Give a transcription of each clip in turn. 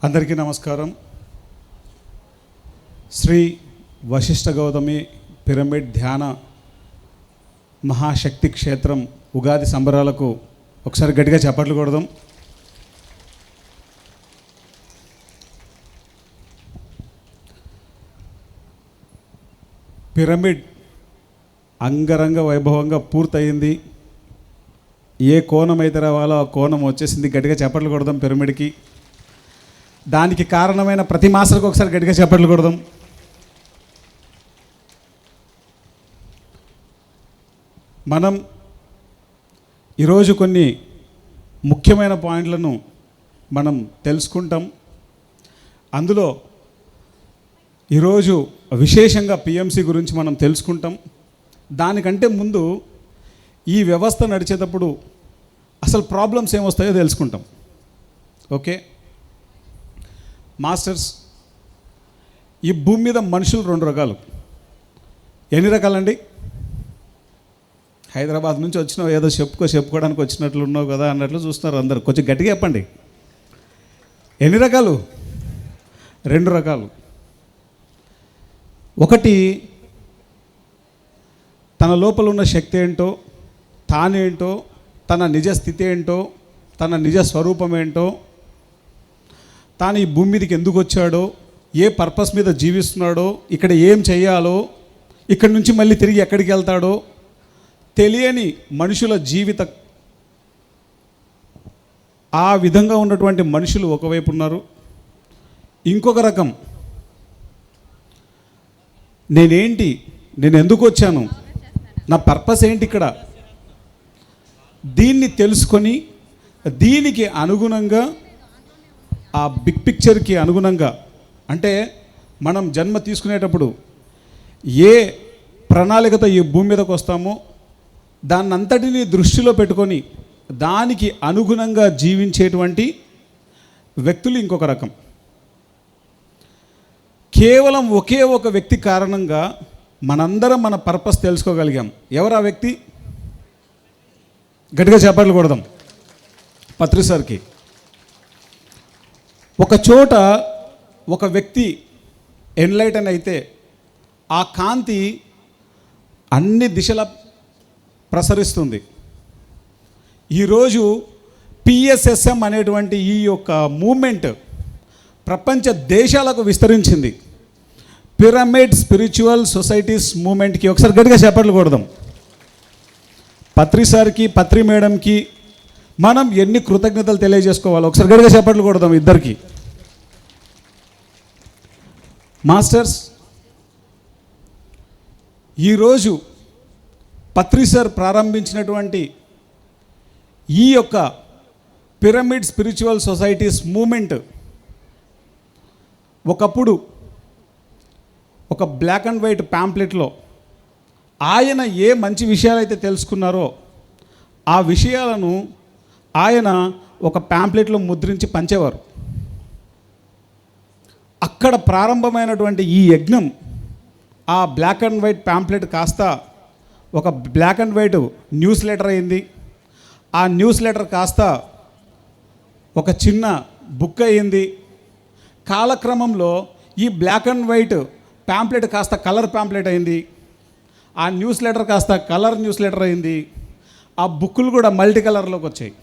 అందరికీ నమస్కారం. శ్రీ వశిష్ఠ గౌతమి పిరమిడ్ ధ్యాన మహాశక్తి క్షేత్రం ఉగాది సంబరాలకు ఒకసారి గట్టిగా చప్పట్లు కొడదాం. పిరమిడ్ అంగరంగ వైభవంగా పూర్తయింది. ఏ కోణం అయితే రావాలో ఆ కోణం వచ్చేసింది. గట్టిగా చప్పట్లు కొడదాం పిరమిడ్కి. దానికి కారణమైన ప్రతి మాస్టర్కి ఒకసారి గట్టిగా చప్పట్లు కొడదాం. మనం ఈరోజు కొన్ని ముఖ్యమైన పాయింట్లను మనం తెలుసుకుంటాం. అందులో ఈరోజు విశేషంగా పిఎంసి గురించి మనం తెలుసుకుంటాం. దానికంటే ముందు ఈ వ్యవస్థ నడిచేటప్పుడు అసలు ప్రాబ్లమ్స్ ఏమొస్తాయో తెలుసుకుంటాం. ఓకే మాస్టర్స్, ఈ భూమి మీద మనుషులు రెండు రకాలు. ఎన్ని రకాలండి? హైదరాబాద్ నుంచి వచ్చినావు, ఏదో చెప్పుకోవడానికి వచ్చినట్లు ఉన్నావు కదా అన్నట్లు చూస్తున్నారు అందరు. కొంచెం గట్టిగా చెప్పండి. ఎన్ని రకాలు? రెండు రకాలు. ఒకటి, తన లోపల ఉన్న శక్తి ఏంటో, తానేంటో, తన నిజ స్థితి ఏంటో, తన నిజ స్వరూపం ఏంటో, తాను ఈ భూమి మీదకి ఎందుకు వచ్చాడో, ఏ పర్పస్ మీద జీవిస్తున్నాడో, ఇక్కడ ఏం చేయాలో, ఇక్కడి నుంచి మళ్ళీ తిరిగి ఎక్కడికి వెళ్తాడో తెలియని మనుషుల జీవిత ఆ విధంగా ఉన్నటువంటి మనుషులు ఒకవైపు ఉన్నారు. ఇంకొక రకం, నేనేంటి, నేను ఎందుకు వచ్చాను, నా పర్పస్ ఏంటి ఇక్కడ, దీన్ని తెలుసుకొని దీనికి అనుగుణంగా ఆ బిగ్ పిక్చర్కి అనుగుణంగా, అంటే మనం జన్మ తీసుకునేటప్పుడు ఏ ప్రణాళికతో ఈ భూమి మీదకి వస్తామో దాన్నంతటినీ దృష్టిలో పెట్టుకొని దానికి అనుగుణంగా జీవించేటువంటి వ్యక్తులు ఇంకొక రకం. కేవలం ఒకే ఒక వ్యక్తి కారణంగా మనందరం మన పర్పస్ తెలుసుకోగలిగాం. ఎవరు ఆ వ్యక్తి? గట్టిగా చప్పట్లు కొడదాం పత్రి సార్కి. ఒక చోట ఒక వ్యక్తి ఎన్లైటన్ అయితే ఆ కాంతి అన్ని దిశల ప్రసరిస్తుంది. ఈరోజు పిఎస్ఎస్ఎం అనేటువంటి ఈ యొక్క మూమెంట్ ప్రపంచ దేశాలకు విస్తరించింది. పిరమిడ్ స్పిరిచువల్ సొసైటీస్ మూమెంట్కి ఒకసారి గట్టిగా చప్పట్లు కొడదాం. పత్రి సార్కి, పత్రి మేడంకి మనం ఎన్ని కృతజ్ఞతలు తెలియజేసుకోవాలి. ఒకసారి గట్టిగా చప్పట్లు కొడదాం ఇద్దరికి. మాస్టర్స్, ఈరోజు పత్రి సార్ ప్రారంభించినటువంటి ఈ యొక్క పిరమిడ్ స్పిరిచువల్ సొసైటీస్ మూమెంట్ ఒకప్పుడు ఒక బ్లాక్ అండ్ వైట్ ప్యాంప్లెట్లో ఆయన ఏ మంచి విషయాలైతే తెలుసుకున్నారో ఆ విషయాలను ఆయన ఒక ప్యాంప్లెట్లో ముద్రించి పంచేవారు. అక్కడ ప్రారంభమైనటువంటి ఈ యజ్ఞం ఆ బ్లాక్ అండ్ వైట్ ప్యాంప్లెట్ కాస్త ఒక black and white newsletter అయింది. ఆ న్యూస్ లెటర్ కాస్త ఒక చిన్న బుక్ అయింది. కాలక్రమంలో ఈ బ్లాక్ అండ్ వైట్ ప్యాంప్లెట్ కాస్త కలర్ ప్యాంప్లెట్ అయింది. ఆ న్యూస్ లెటర్ కాస్త కలర్ న్యూస్ లెటర్ అయింది. ఆ బుక్కులు కూడా మల్టీ కలర్లోకి వచ్చాయి.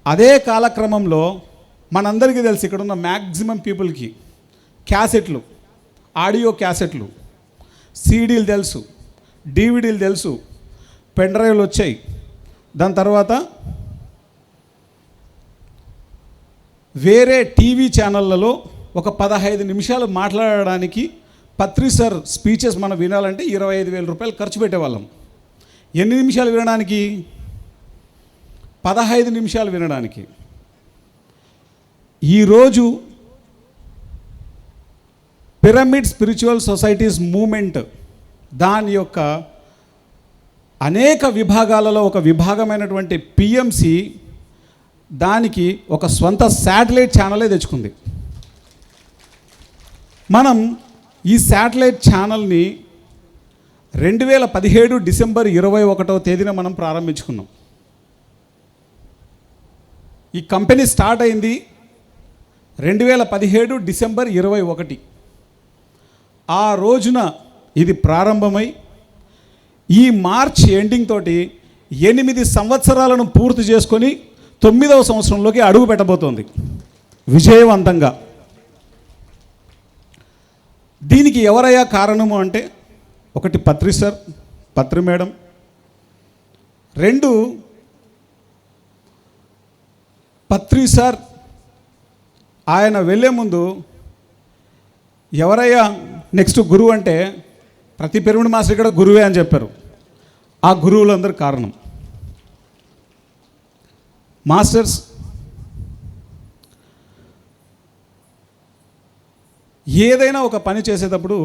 అదే కాలక్రమంలో మనందరికీ తెలుసు, ఇక్కడ ఉన్న మ్యాక్సిమం పీపుల్కి క్యాసెట్లు, ఆడియో క్యాసెట్లు, సీడీలు తెలుసు, డివిడీలు తెలుసు, పెన్ డ్రైవ్లు వచ్చాయి. దాని తర్వాత వేరే టీవీ ఛానళ్ళలో ఒక 15 నిమిషాలు మాట్లాడడానికి పత్రి సార్ స్పీచెస్ మనం వినాలంటే 25,000 రూపాయలు ఖర్చు పెట్టేవాళ్ళం. ఎన్ని నిమిషాలు వినడానికి? 15 నిమిషాలు వినడానికి. ఈరోజు పిరమిడ్ స్పిరిచువల్ సొసైటీస్ మూమెంట్ దాని యొక్క అనేక విభాగాలలో ఒక విభాగమైనటువంటి పిఎంసి దానికి ఒక స్వంత శాటిలైట్ ఛానలే తెచ్చుకుంది. మనం ఈ శాటిలైట్ ఛానల్ని 2017 డిసెంబర్ 21వ తేదీన మనం ప్రారంభించుకున్నాం. ఈ కంపెనీ స్టార్ట్ అయింది 2017 డిసెంబర్ 21 ఆ రోజున ఇది ప్రారంభమై ఈ మార్చ్ ఎండింగ్ తోటి 8 సంవత్సరాలను పూర్తి చేసుకొని 9వ సంవత్సరంలోకి అడుగు పెట్టబోతోంది విజయవంతంగా. దీనికి ఎవరయ్యా కారణము అంటే, ఒకటి పత్రి సార్, పత్రి మేడం, 2 పత్రి సార్ ఆయన వెళ్ళే ముందు ఎవరయ్యా నెక్స్ట్ గురువు అంటే, ప్రతి పిరమిడ్ మాస్టర్ ఇక్కడ గురువే అని చెప్పారు. ఆ గురువులందరూ కారణం. మాస్టర్స్ ఏదైనా ఒక పని చేసేటప్పుడు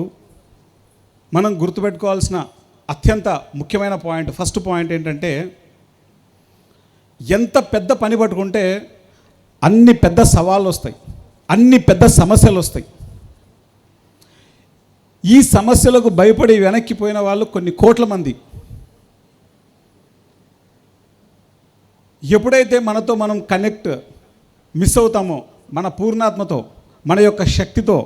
మనం గుర్తుపెట్టుకోవాల్సిన అత్యంత ముఖ్యమైన పాయింట్, ఫస్ట్ పాయింట్ ఏంటంటే, ఎంత పెద్ద పని పట్టుకుంటే అన్ని పెద్ద సవాళ్ళు వస్తాయి, అన్ని పెద్ద సమస్యలు వస్తాయి. ఈ సమస్యలకు భయపడి వెనక్కిపోయిన వాళ్ళు కొన్ని కోట్ల మంది. ఎప్పుడైతే మనతో మనం కనెక్ట్ మిస్ అవుతామో, మన పూర్ణాత్మతో, మన యొక్క శక్తితో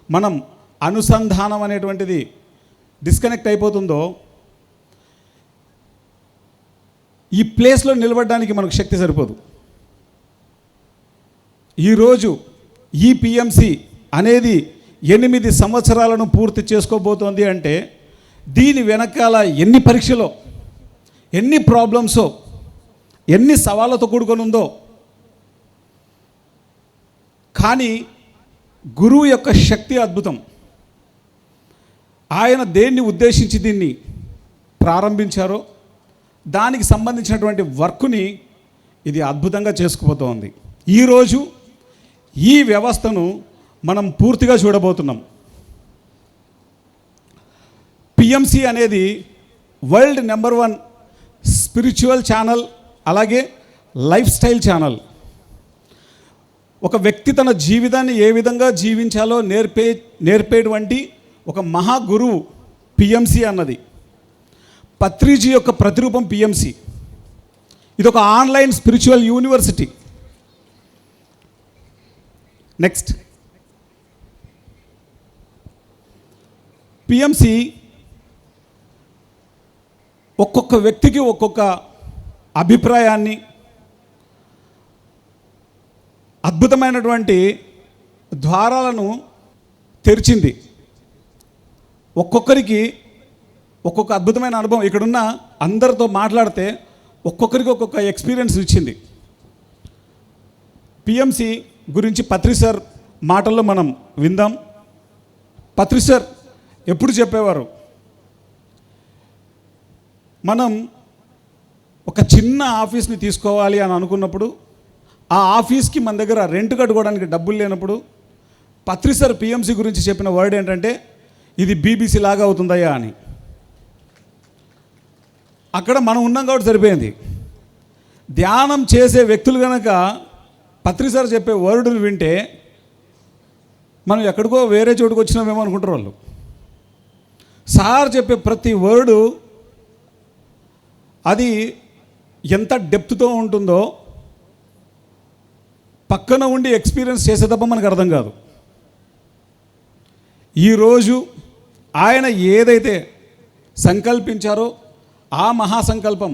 మనం అనుసంధానం అనేటువంటిది డిస్కనెక్ట్ అయిపోతుందో, ఈ ప్లేస్లో నిలబడడానికి మనకు శక్తి సరిపోదు. ఈరోజు ఈ పిఎంసి అనేది 8 సంవత్సరాలను పూర్తి చేసుకోబోతోంది అంటే, దీని వెనకాల ఎన్ని పరీక్షలో, ఎన్ని ప్రాబ్లమ్సో, ఎన్ని సవాళ్ళతో కూడుకొని ఉందో. కానీ గురువు యొక్క శక్తి అద్భుతం. ఆయన దేన్ని ఉద్దేశించి దీన్ని ప్రారంభించారో దానికి సంబంధించినటువంటి వర్క్ని ఇది అద్భుతంగా చేసుకుపోతోంది. ఈరోజు ఈ వ్యవస్థను మనం పూర్తిగా చూడబోతున్నాం. పిఎంసి అనేది వరల్డ్ నెంబర్ 1 స్పిరిచువల్ ఛానల్, అలాగే లైఫ్ స్టైల్ ఛానల్. ఒక వ్యక్తి తన జీవితాన్ని ఏ విధంగా జీవించాలో నేర్పేటువంటి ఒక మహా గురువు పిఎంసి అన్నది. పత్రిజీ యొక్క ప్రతిరూపం పిఎంసి. ఇది ఒక online spiritual university. Next, PMC ఒక్కొక్క వ్యక్తికి ఒక్కొక్క అభిప్రాయాన్ని, అద్భుతమైనటువంటి ద్వారాలను తెరిచింది. ఒక్కొక్కరికి ఒక్కొక్క అద్భుతమైన అనుభవం. ఇక్కడున్న అందరితో మాట్లాడితే ఒక్కొక్కరికి ఒక్కొక్క ఎక్స్పీరియన్స్ ఇచ్చింది. పిఎంసి గురించి పత్రి సార్ మాటల్లో మనం విందాం. పత్రి సార్ ఎప్పుడు చెప్పేవారు, మనం ఒక చిన్న ఆఫీస్ని తీసుకోవాలి అని అనుకున్నప్పుడు, ఆ ఆఫీస్కి మన దగ్గర రెంట్ కట్టుకోవడానికి డబ్బులు లేనప్పుడు, పత్రి సార్ పిఎంసి గురించి చెప్పిన వర్డ్ ఏంటంటే, ఇది బీబీసీ లాగా అవుతుందయ్యా అని. అక్కడ మనం ఉన్నాం కాబట్టి సరిపోయింది. ధ్యానం చేసే వ్యక్తులు కనుక పత్రి సార్ చెప్పే వర్డులు వింటే మనం ఎక్కడికో వేరే చోటుకు వచ్చినామేమో అనుకుంటారు వాళ్ళు. సార్ చెప్పే ప్రతి వర్డు అది ఎంత డెప్త్తో ఉంటుందో పక్కన ఉండి ఎక్స్పీరియన్స్ చేసే తప్ప మనకు అర్థం కాదు. ఈరోజు ఆయన ఏదైతే సంకల్పించారో ఆ మహాసంకల్పం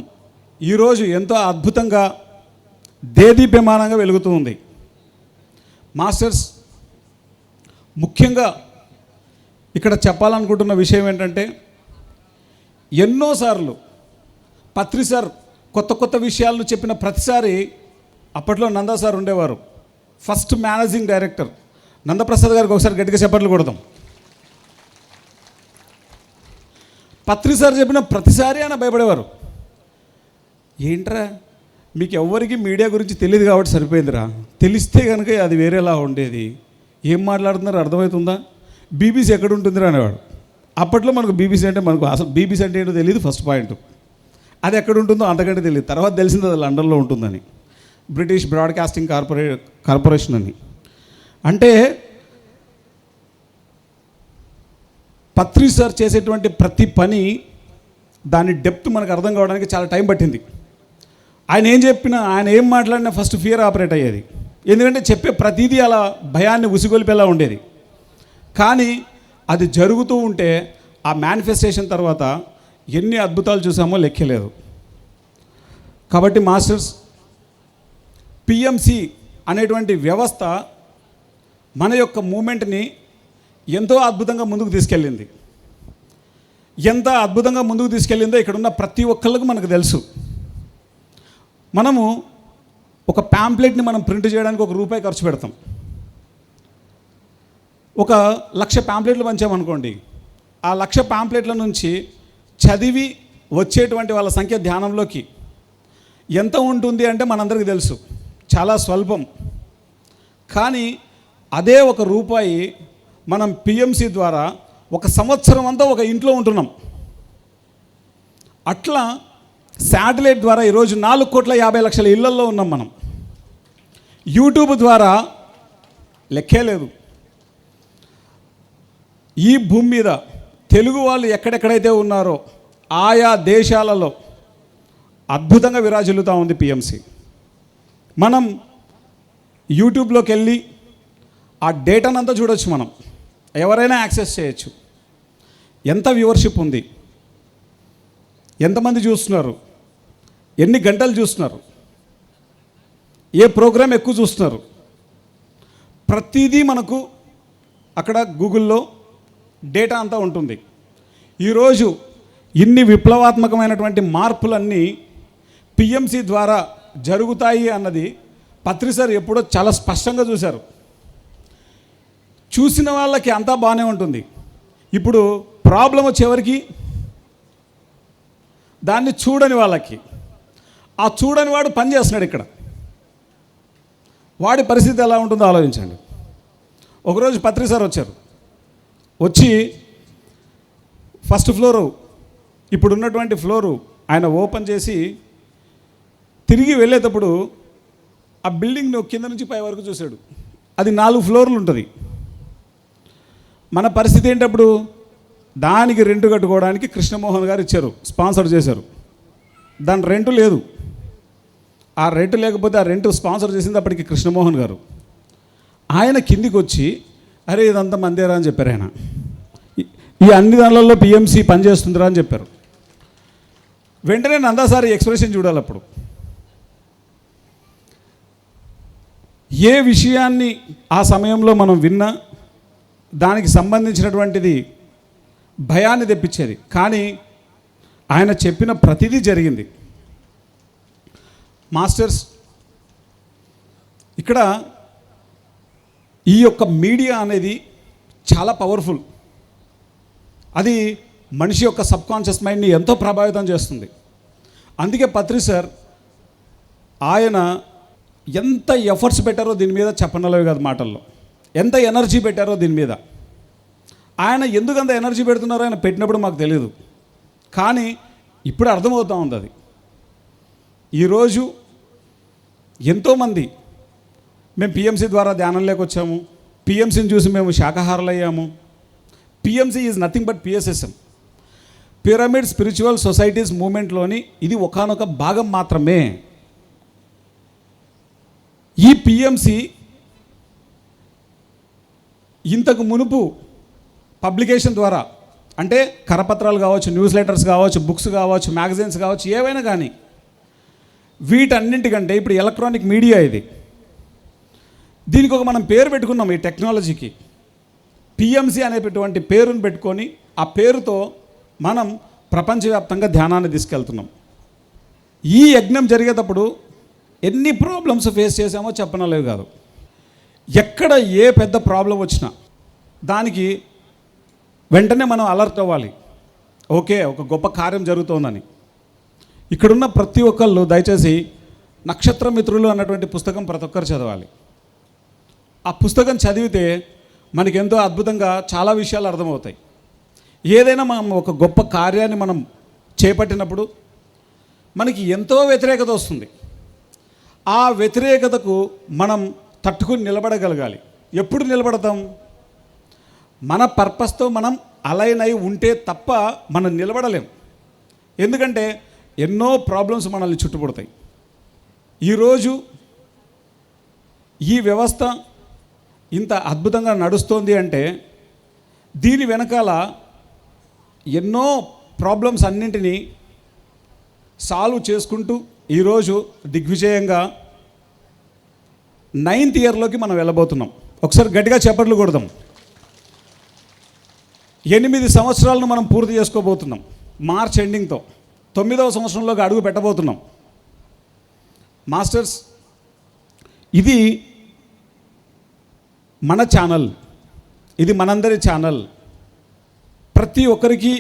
ఈరోజు ఎంతో అద్భుతంగా దేదీప్యమానంగా వెలుగుతూ ఉంది. మాస్టర్స్, ముఖ్యంగా ఇక్కడ చెప్పాలనుకుంటున్న విషయం ఏంటంటే, ఎన్నోసార్లు పత్రి సార్ కొత్త కొత్త విషయాలను చెప్పిన ప్రతిసారి, అప్పట్లో నందా సార్ ఉండేవారు, ఫస్ట్ మేనేజింగ్ డైరెక్టర్. నందప్రసాద్ గారికి ఒకసారి గట్టిగా చప్పట్లు కొడదాం. పత్రి సార్ చెప్పిన ప్రతిసారి ఆయన భయపడేవారు. ఏంట్రా, మీకు ఎవ్వరికి మీడియా గురించి తెలియదు కాబట్టి సరిపోయిందిరా, తెలిస్తే కనుక అది వేరేలా ఉండేది, ఏం మాట్లాడుతున్నారో అర్థమవుతుందా, బీబీసీ ఎక్కడ ఉంటుందిరా అనేవాడు. అప్పట్లో మనకు బీబీసీ అంటే, మనకు అసలు బీబీసీ అంటే ఏంటో తెలియదు. ఫస్ట్ పాయింట్, అది ఎక్కడ ఉంటుందో అంతకంటే తెలియదు. తర్వాత తెలిసింది అది లండన్లో ఉంటుందని, బ్రిటిష్ బ్రాడ్కాస్టింగ్ కార్పొరేషన్ అని. అంటే పత్రి సార్ చేసేటువంటి ప్రతి పని, దాని డెప్త్ మనకు అర్థం కావడానికి చాలా టైం పట్టింది. ఆయన ఏం చెప్పినా, ఆయన ఏం మాట్లాడినా ఫస్ట్ ఫియర్ ఆపరేట్ అయ్యేది. ఎందుకంటే చెప్పే ప్రతిదీ అలా భయాన్ని ఉసిగొలిపేలా ఉండేది. కానీ అది జరుగుతూ ఉంటే ఆ మేనిఫెస్టేషన్ తర్వాత ఎన్ని అద్భుతాలు చూసామో లెక్కలేదు. కాబట్టి మాస్టర్స్, పిఎంసి అనేటువంటి వ్యవస్థ మన యొక్క మూమెంట్ని ఎంతో అద్భుతంగా ముందుకు తీసుకెళ్ళింది. ఎంత అద్భుతంగా ముందుకు తీసుకెళ్ళిందో ఇక్కడున్న ప్రతి ఒక్కళ్ళకు మనకు తెలుసు. మనము ఒక ప్యాంప్లెట్ని మనం ప్రింట్ చేయడానికి ₹1 ఖర్చు పెడతాం. 1,00,000 ప్యాంప్లెట్లు పంచామనుకోండి, ఆ 1,00,000 ప్యాంప్లెట్ల నుంచి చదివి వచ్చేటువంటి వాళ్ళ సంఖ్య ధ్యానంలోకి ఎంత ఉంటుంది అంటే మనందరికీ తెలుసు, చాలా స్వల్పం. కానీ అదే ₹1 మనం పిఎంసి ద్వారా 1 సంవత్సరం అంతా ఒక ఇంట్లో ఉంటున్నాం. అట్లా శాటిలైట్ ద్వారా ఈరోజు 4,50,00,000 ఇళ్లల్లో ఉన్నాం మనం. యూట్యూబ్ ద్వారా లెక్కే లేదు. ఈ భూమి మీద తెలుగు వాళ్ళు ఎక్కడెక్కడైతే ఉన్నారో ఆయా దేశాలలో అద్భుతంగా విరాజిల్లుతూ ఉంది పిఎంసి. మనం యూట్యూబ్లోకి వెళ్ళి ఆ డేటానంతా చూడొచ్చు. మనం ఎవరైనా యాక్సెస్ చేయొచ్చు. ఎంత వ్యూవర్షిప్ ఉంది, ఎంతమంది చూస్తున్నారు, ఎన్ని గంటలు చూస్తున్నారు, ఏ ప్రోగ్రామ్ ఎక్కువ చూస్తున్నారు, ప్రతిదీ మనకు అక్కడ గూగుల్లో డేటా అంతా ఉంటుంది. ఈరోజు ఇన్ని విప్లవాత్మకమైనటువంటి మార్పులన్నీ పిఎంసి ద్వారా జరుగుతాయి అన్నది పత్రి సార్ ఎప్పుడో చాలా స్పష్టంగా చూశారు. చూసిన వాళ్ళకి అంతా బాగానే ఉంటుంది. ఇప్పుడు ప్రాబ్లం వచ్చేవరకు దాన్ని చూడని వాళ్ళకి, ఆ చూడని వాడు పని చేస్తున్నాడు ఇక్కడ, వాడి పరిస్థితి ఎలా ఉంటుందో ఆలోచించండి. ఒకరోజు పత్రి సార్ వచ్చి ఫస్ట్ ఫ్లోరు, ఇప్పుడున్నటువంటి ఫ్లోరు ఆయన ఓపెన్ చేసి తిరిగి వెళ్ళేటప్పుడు ఆ బిల్డింగ్ను కింద నుంచి పై వరకు చూశాడు. అది 4 ఫ్లోర్లు ఉంటుంది. మన పరిస్థితి ఏంటప్పుడు? దానికి రెంట్ కట్టుకోవడానికి కృష్ణమోహన్ గారు ఇచ్చారు, స్పాన్సర్ చేశారు. దాని రెంట్ లేదు. ఆ రెంట్ లేకపోతే ఆ రెంట్ స్పాన్సర్ చేసింది అప్పటికి కృష్ణమోహన్ గారు. ఆయన కిందికి వచ్చి అరే ఇదంతా మందేరా అని చెప్పారు. ఆయన ఈ అన్ని దానిలలో పిఎంసి పనిచేస్తుందిరా అని చెప్పారు. వెంటనే నందాసారి ఎక్స్ప్రెషన్ చూడాలి. అప్పుడు ఏ విషయాన్ని ఆ సమయంలో మనం విన్నా దానికి సంబంధించినటువంటిది భయాన్ని తెప్పించేది, కానీ ఆయన చెప్పిన ప్రతిదీ జరిగింది. మాస్టర్స్, ఇక్కడ ఈ యొక్క మీడియా అనేది చాలా పవర్ఫుల్. అది మనిషి యొక్క సబ్కాన్షియస్ మైండ్ని ఎంతో ప్రభావితం చేస్తుంది. అందుకే పత్రి సార్ ఆయన ఎంత ఎఫర్ట్స్ పెట్టారో దీని మీద చెప్పనలేవు కాదు మాటల్లో, ఎంత ఎనర్జీ పెట్టారో దీని మీద. ఆయన ఎందుకంత ఎనర్జీ పెడుతున్నారో ఆయన పెట్టినప్పుడు మాకు తెలియదు, కానీ ఇప్పుడు అర్థమవుతూ ఉంది అది. ఈరోజు ఎంతోమంది మేము పిఎంసి ద్వారా ధ్యానంలోకి వచ్చాము, పిఎంసిని చూసి మేము శాకాహారులు అయ్యాము. PMC is nothing but PSSM, pyramid spiritual societies మూమెంట్లోని ఇది ఒకానొక భాగం మాత్రమే. ఈ పిఎంసి ఇంతకు మునుపు పబ్లికేషన్ ద్వారా, అంటే కరపత్రాలు కావచ్చు, న్యూస్ లెటర్స్ కావచ్చు, బుక్స్ కావచ్చు, మ్యాగజైన్స్ కావచ్చు, ఏవైనా కానీ వీటన్నింటికంటే ఇప్పుడు ఎలక్ట్రానిక్ మీడియా ఇది. దీనికి ఒక మనం పేరు పెట్టుకున్నాం ఈ టెక్నాలజీకి, పిఎంసి అనేటువంటి పేరును పెట్టుకొని ఆ పేరుతో మనం ప్రపంచవ్యాప్తంగా ధ్యానాన్ని తీసుకెళ్తున్నాం. ఈ యజ్ఞం జరిగేటప్పుడు ఎన్ని ప్రాబ్లమ్స్ ఫేస్ చేసామో చెప్పనలేవు కాదు. ఎక్కడ ఏ పెద్ద ప్రాబ్లం వచ్చినా దానికి వెంటనే మనం అలర్ట్ అవ్వాలి. ఓకే, ఒక గొప్ప కార్యం జరుగుతోందని. ఇక్కడున్న ప్రతి ఒక్కళ్ళు దయచేసి నక్షత్ర మిత్రులు అన్నటువంటి పుస్తకం ప్రతి ఒక్కరు చదవాలి. ఆ పుస్తకం చదివితే మనకి ఎంతో అద్భుతంగా చాలా విషయాలు అర్థమవుతాయి. ఏదైనా మనం ఒక గొప్ప కార్యాన్ని మనం చేపట్టినప్పుడు మనకి ఎంతో వ్యతిరేకత వస్తుంది. ఆ వ్యతిరేకతకు మనం తట్టుకుని నిలబడగలగాలి. ఎప్పుడు నిలబడతాం? మన పర్పస్తో మనం అలైన్ అయి ఉంటే తప్ప మనం నిలబడలేం. ఎందుకంటే ఎన్నో ప్రాబ్లమ్స్ మనల్ని చుట్టుపడతాయి. ఈరోజు ఈ వ్యవస్థ ఇంత అద్భుతంగా నడుస్తోంది అంటే దీని వెనకాల ఎన్నో ప్రాబ్లమ్స్ అన్నింటినీ సాల్వ్ చేసుకుంటూ ఈరోజు దిగ్విజయంగా 9th ఇయర్లోకి మనం వెళ్ళబోతున్నాం. ఒకసారి గట్టిగా చప్పట్లు కొడదాం. 8 సంవత్సరాలను మనం పూర్తి చేసుకోబోతున్నాం. మార్చ్ ఎండింగ్తో 9వ సంవత్సరంలోకి అడుగు పెట్టబోతున్నాం. మాస్టర్స్, ఇది మన ఛానల్, ఇది మనందరి ఛానల్. ప్రతి ఒక్కరికి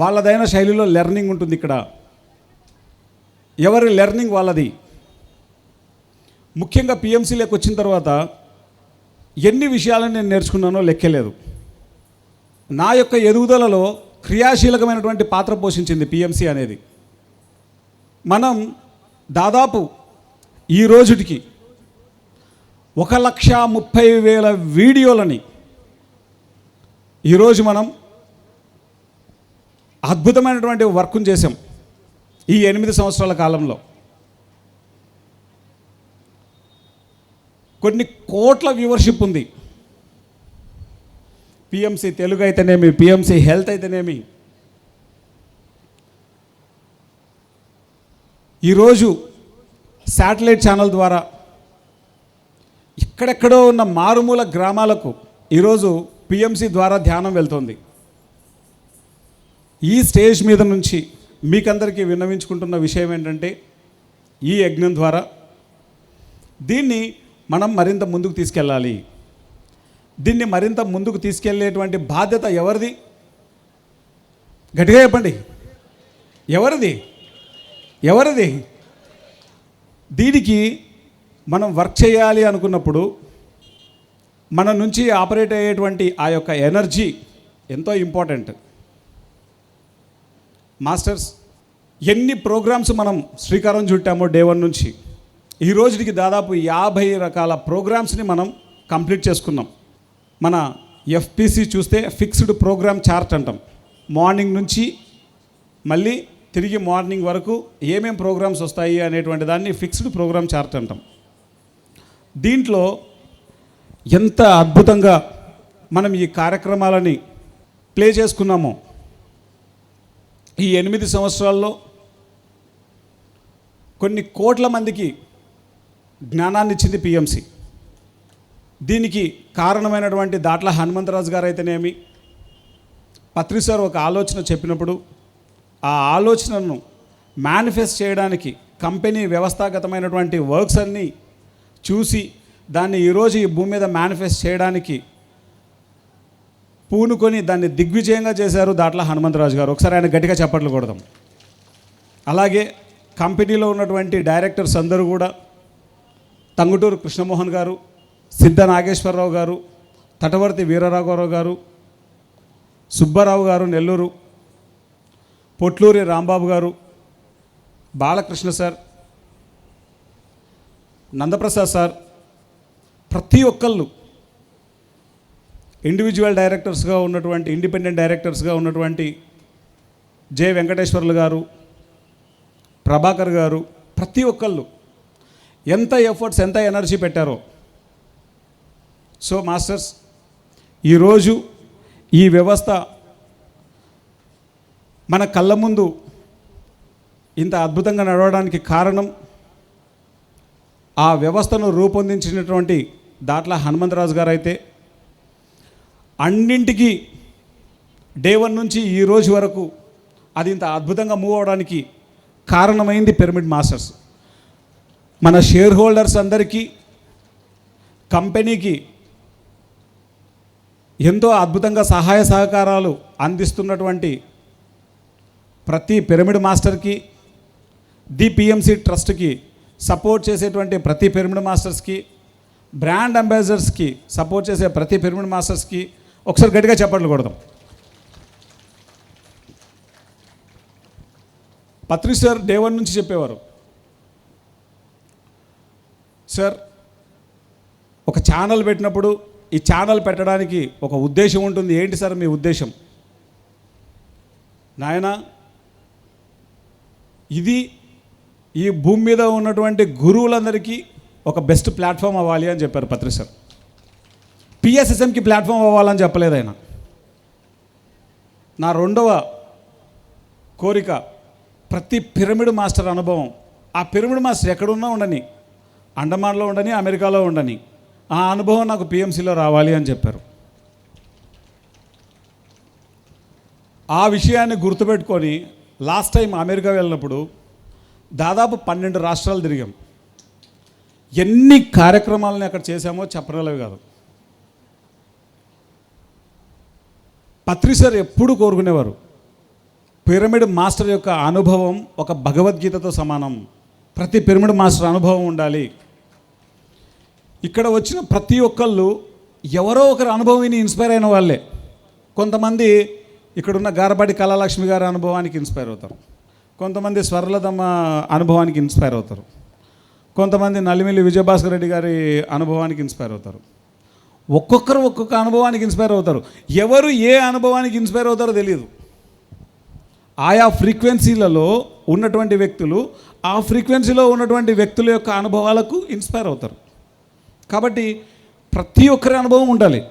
వాళ్ళదైన శైలిలో లెర్నింగ్ ఉంటుంది. ఇక్కడ ఎవరి లెర్నింగ్ వాళ్ళది. ముఖ్యంగా పిఎంసీలోకి వచ్చిన తర్వాత ఎన్ని విషయాలను నేను నేర్చుకున్నానో లెక్కలేదు. నా యొక్క ఎదుగుదలలో క్రియాశీలకమైనటువంటి పాత్ర పోషించింది పిఎంసీ అనేది. మనం దాదాపు ఈ రోజుటికి 1,30,000 వీడియోలని ఈరోజు మనం అద్భుతమైనటువంటి వర్క్ను చేసాం ఈ 8 సంవత్సరాల కాలంలో. కొన్ని కోట్ల వ్యూవర్షిప్ ఉంది. పిఎంసీ తెలుగు అయితేనేమి, పిఎంసీ హెల్త్ అయితేనేమి. ఈరోజు శాటిలైట్ ఛానల్ ద్వారా ఎక్కడెక్కడో ఉన్న మారుమూల గ్రామాలకు ఈరోజు పిఎంసీ ద్వారా ధ్యానం వెళ్తుంది. ఈ స్టేజ్ మీద నుంచి మీకందరికీ విన్నవించుకుంటున్న విషయం ఏంటంటే, ఈ యజ్ఞం ద్వారా దీన్ని మనం మరింత ముందుకు తీసుకెళ్ళాలి. దీన్ని మరింత ముందుకు తీసుకెళ్ళేటువంటి బాధ్యత ఎవరిది? గట్టిగా చెప్పండి, ఎవరిది? దీనికి మనం వర్క్ చేయాలి అనుకున్నప్పుడు మన నుంచి ఆపరేట్ అయ్యేటువంటి ఆ యొక్క ఎనర్జీ ఎంతో ఇంపార్టెంట్. మాస్టర్స్, ఎన్ని ప్రోగ్రామ్స్ మనం శ్రీకారం చుట్టామో డే 1 నుంచి ఈ రోజుకి దాదాపు 50 రకాల ప్రోగ్రామ్స్ని మనం కంప్లీట్ చేసుకున్నాం. మన ఎఫ్పిసి చూస్తే ఫిక్స్డ్ ప్రోగ్రామ్ చార్ట్ అంటాం. మార్నింగ్ నుంచి మళ్ళీ తిరిగి మార్నింగ్ వరకు ఏమేం ప్రోగ్రామ్స్ వస్తాయి అనేటువంటి దాన్ని ఫిక్స్డ్ ప్రోగ్రామ్ చార్ట్ అంటాం. దీంట్లో ఎంత అద్భుతంగా మనం ఈ కార్యక్రమాలని ప్లే చేసుకున్నామో, ఈ 8 సంవత్సరాల్లో కొన్ని కోట్ల మందికి జ్ఞానాన్ని ఇచ్చింది పిఎంసి. దీనికి కారణమైనటువంటి దాట్ల హనుమంతరాజు గారు అయితేనేమి, పత్రి సార్ ఒక ఆలోచన చెప్పినప్పుడు ఆ ఆలోచనను మేనిఫెస్ట్ చేయడానికి కంపెనీ వ్యవస్థాగతమైనటువంటి వర్క్స్ అన్నీ చూసి దాన్ని ఈరోజు ఈ భూమి మీద మేనిఫెస్ట్ చేయడానికి పూనుకొని దాన్ని దిగ్విజయంగా చేశారు దాట్ల హనుమంతరాజు గారు. ఒకసారి ఆయన గట్టిగా చప్పట్లు కొడదాం. అలాగే కంపెనీలో ఉన్నటువంటి డైరెక్టర్స్ అందరూ కూడా, తంగుటూరు కృష్ణమోహన్ గారు, సిద్ధ నాగేశ్వరరావు గారు, తటవర్తి వీరరాఘవరావు గారు, సుబ్బారావు గారు నెల్లూరు, పొట్లూరి రాంబాబు గారు, బాలకృష్ణ సార్, నందప్రసాద్ సార్, ప్రతి ఒక్కళ్ళు ఇండివిజువల్ డైరెక్టర్స్గా ఉన్నటువంటి, ఇండిపెండెంట్ డైరెక్టర్స్గా ఉన్నటువంటి జె వెంకటేశ్వర్లు గారు, ప్రభాకర్ గారు, ప్రతి ఒక్కళ్ళు ఎంత ఎఫర్ట్స్, ఎంత ఎనర్జీ పెట్టారో. సో మాస్టర్స్, ఈరోజు ఈ వ్యవస్థ మన కళ్ళ ముందు ఇంత అద్భుతంగా నడవడానికి కారణం ఆ వ్యవస్థను రూపొందించినటువంటి దాట్ల హనుమంతరాజు గారు అయితే, అన్నింటికీ డే 1 నుంచి ఈ రోజు వరకు అది ఇంత అద్భుతంగా మూవ్ అవడానికి కారణమైంది పిరమిడ్ మాస్టర్స్. మన షేర్ హోల్డర్స్ అందరికీ, కంపెనీకి ఎంతో అద్భుతంగా సహాయ సహకారాలు అందిస్తున్నటువంటి ప్రతి పిరమిడ్ మాస్టర్కి, ది పిఎంసి ట్రస్ట్కి సపోర్ట్ చేసేటువంటి ప్రతి పిరమిడ్ మాస్టర్స్కి, బ్రాండ్ అంబాసిడర్స్కి సపోర్ట్ చేసే ప్రతి పిరమిడ్ మాస్టర్స్కి ఒకసారి గట్టిగా చప్పట్లు కొడదాం. పత్రి సార్ డే 1 నుంచి చెప్పేవారు, సార్ ఒక ఛానల్ పెట్టినప్పుడు ఈ ఛానల్ పెట్టడానికి ఒక ఉద్దేశం ఉంటుంది. ఏంటి సార్ మీ ఉద్దేశం? నాయనా, ఇది ఈ భూమి మీద ఉన్నటువంటి గురువులందరికీ ఒక బెస్ట్ ప్లాట్ఫామ్ అవ్వాలి అని చెప్పారు పత్రి సార్. పిఎస్ఎస్ఎంకి ప్లాట్ఫామ్ అవ్వాలని చెప్పలేదు ఆయన. నా రెండవ కోరిక, ప్రతి పిరమిడ్ మాస్టర్ అనుభవం, ఆ పిరమిడ్ మాస్టర్ ఎక్కడున్నా ఉండని, అండమాన్లో ఉండని, అమెరికాలో ఉండని, ఆ అనుభవం నాకు పిఎంసిలో రావాలి అని చెప్పారు. ఆ విషయాన్ని గుర్తుపెట్టుకొని లాస్ట్ టైం అమెరికా వెళ్ళినప్పుడు దాదాపు 12 రాష్ట్రాలు తిరిగాం. ఎన్ని కార్యక్రమాలని అక్కడ చేశామో చెప్పనలేవి కాదు. పత్రి సార్ ఎప్పుడు కోరుకునేవారు, పిరమిడ్ మాస్టర్ యొక్క అనుభవం ఒక భగవద్గీతతో సమానం, ప్రతి పిరమిడ్ మాస్టర్ అనుభవం ఉండాలి. ఇక్కడ వచ్చిన ప్రతి ఒక్కళ్ళు ఎవరో ఒకరి అనుభవం విని ఇన్స్పైర్ అయిన వాళ్ళే. కొంతమంది ఇక్కడున్న గారపాటి కళాలక్ష్మి గారి అనుభవానికి ఇన్స్పైర్ అవుతారు, కొంతమంది స్వర్లతమ్మ అనుభవానికి ఇన్స్పైర్ అవుతారు, కొంతమంది నలిమిల్లి విజయభాస్కర్ రెడ్డి గారి అనుభవానికి ఇన్స్పైర్ అవుతారు. ఒక్కొక్కరు ఒక్కొక్క అనుభవానికి ఇన్స్పైర్ అవుతారు. ఎవరు ఏ అనుభవానికి ఇన్స్పైర్ అవుతారో తెలియదు. ఆయా ఫ్రీక్వెన్సీలలో ఉన్నటువంటి వ్యక్తులు ఆ ఫ్రీక్వెన్సీలో ఉన్నటువంటి వ్యక్తుల యొక్క అనుభవాలకు ఇన్స్పైర్ అవుతారు. కాబట్టి ప్రతి ఒక్కరి అనుభవం ఉండాలి.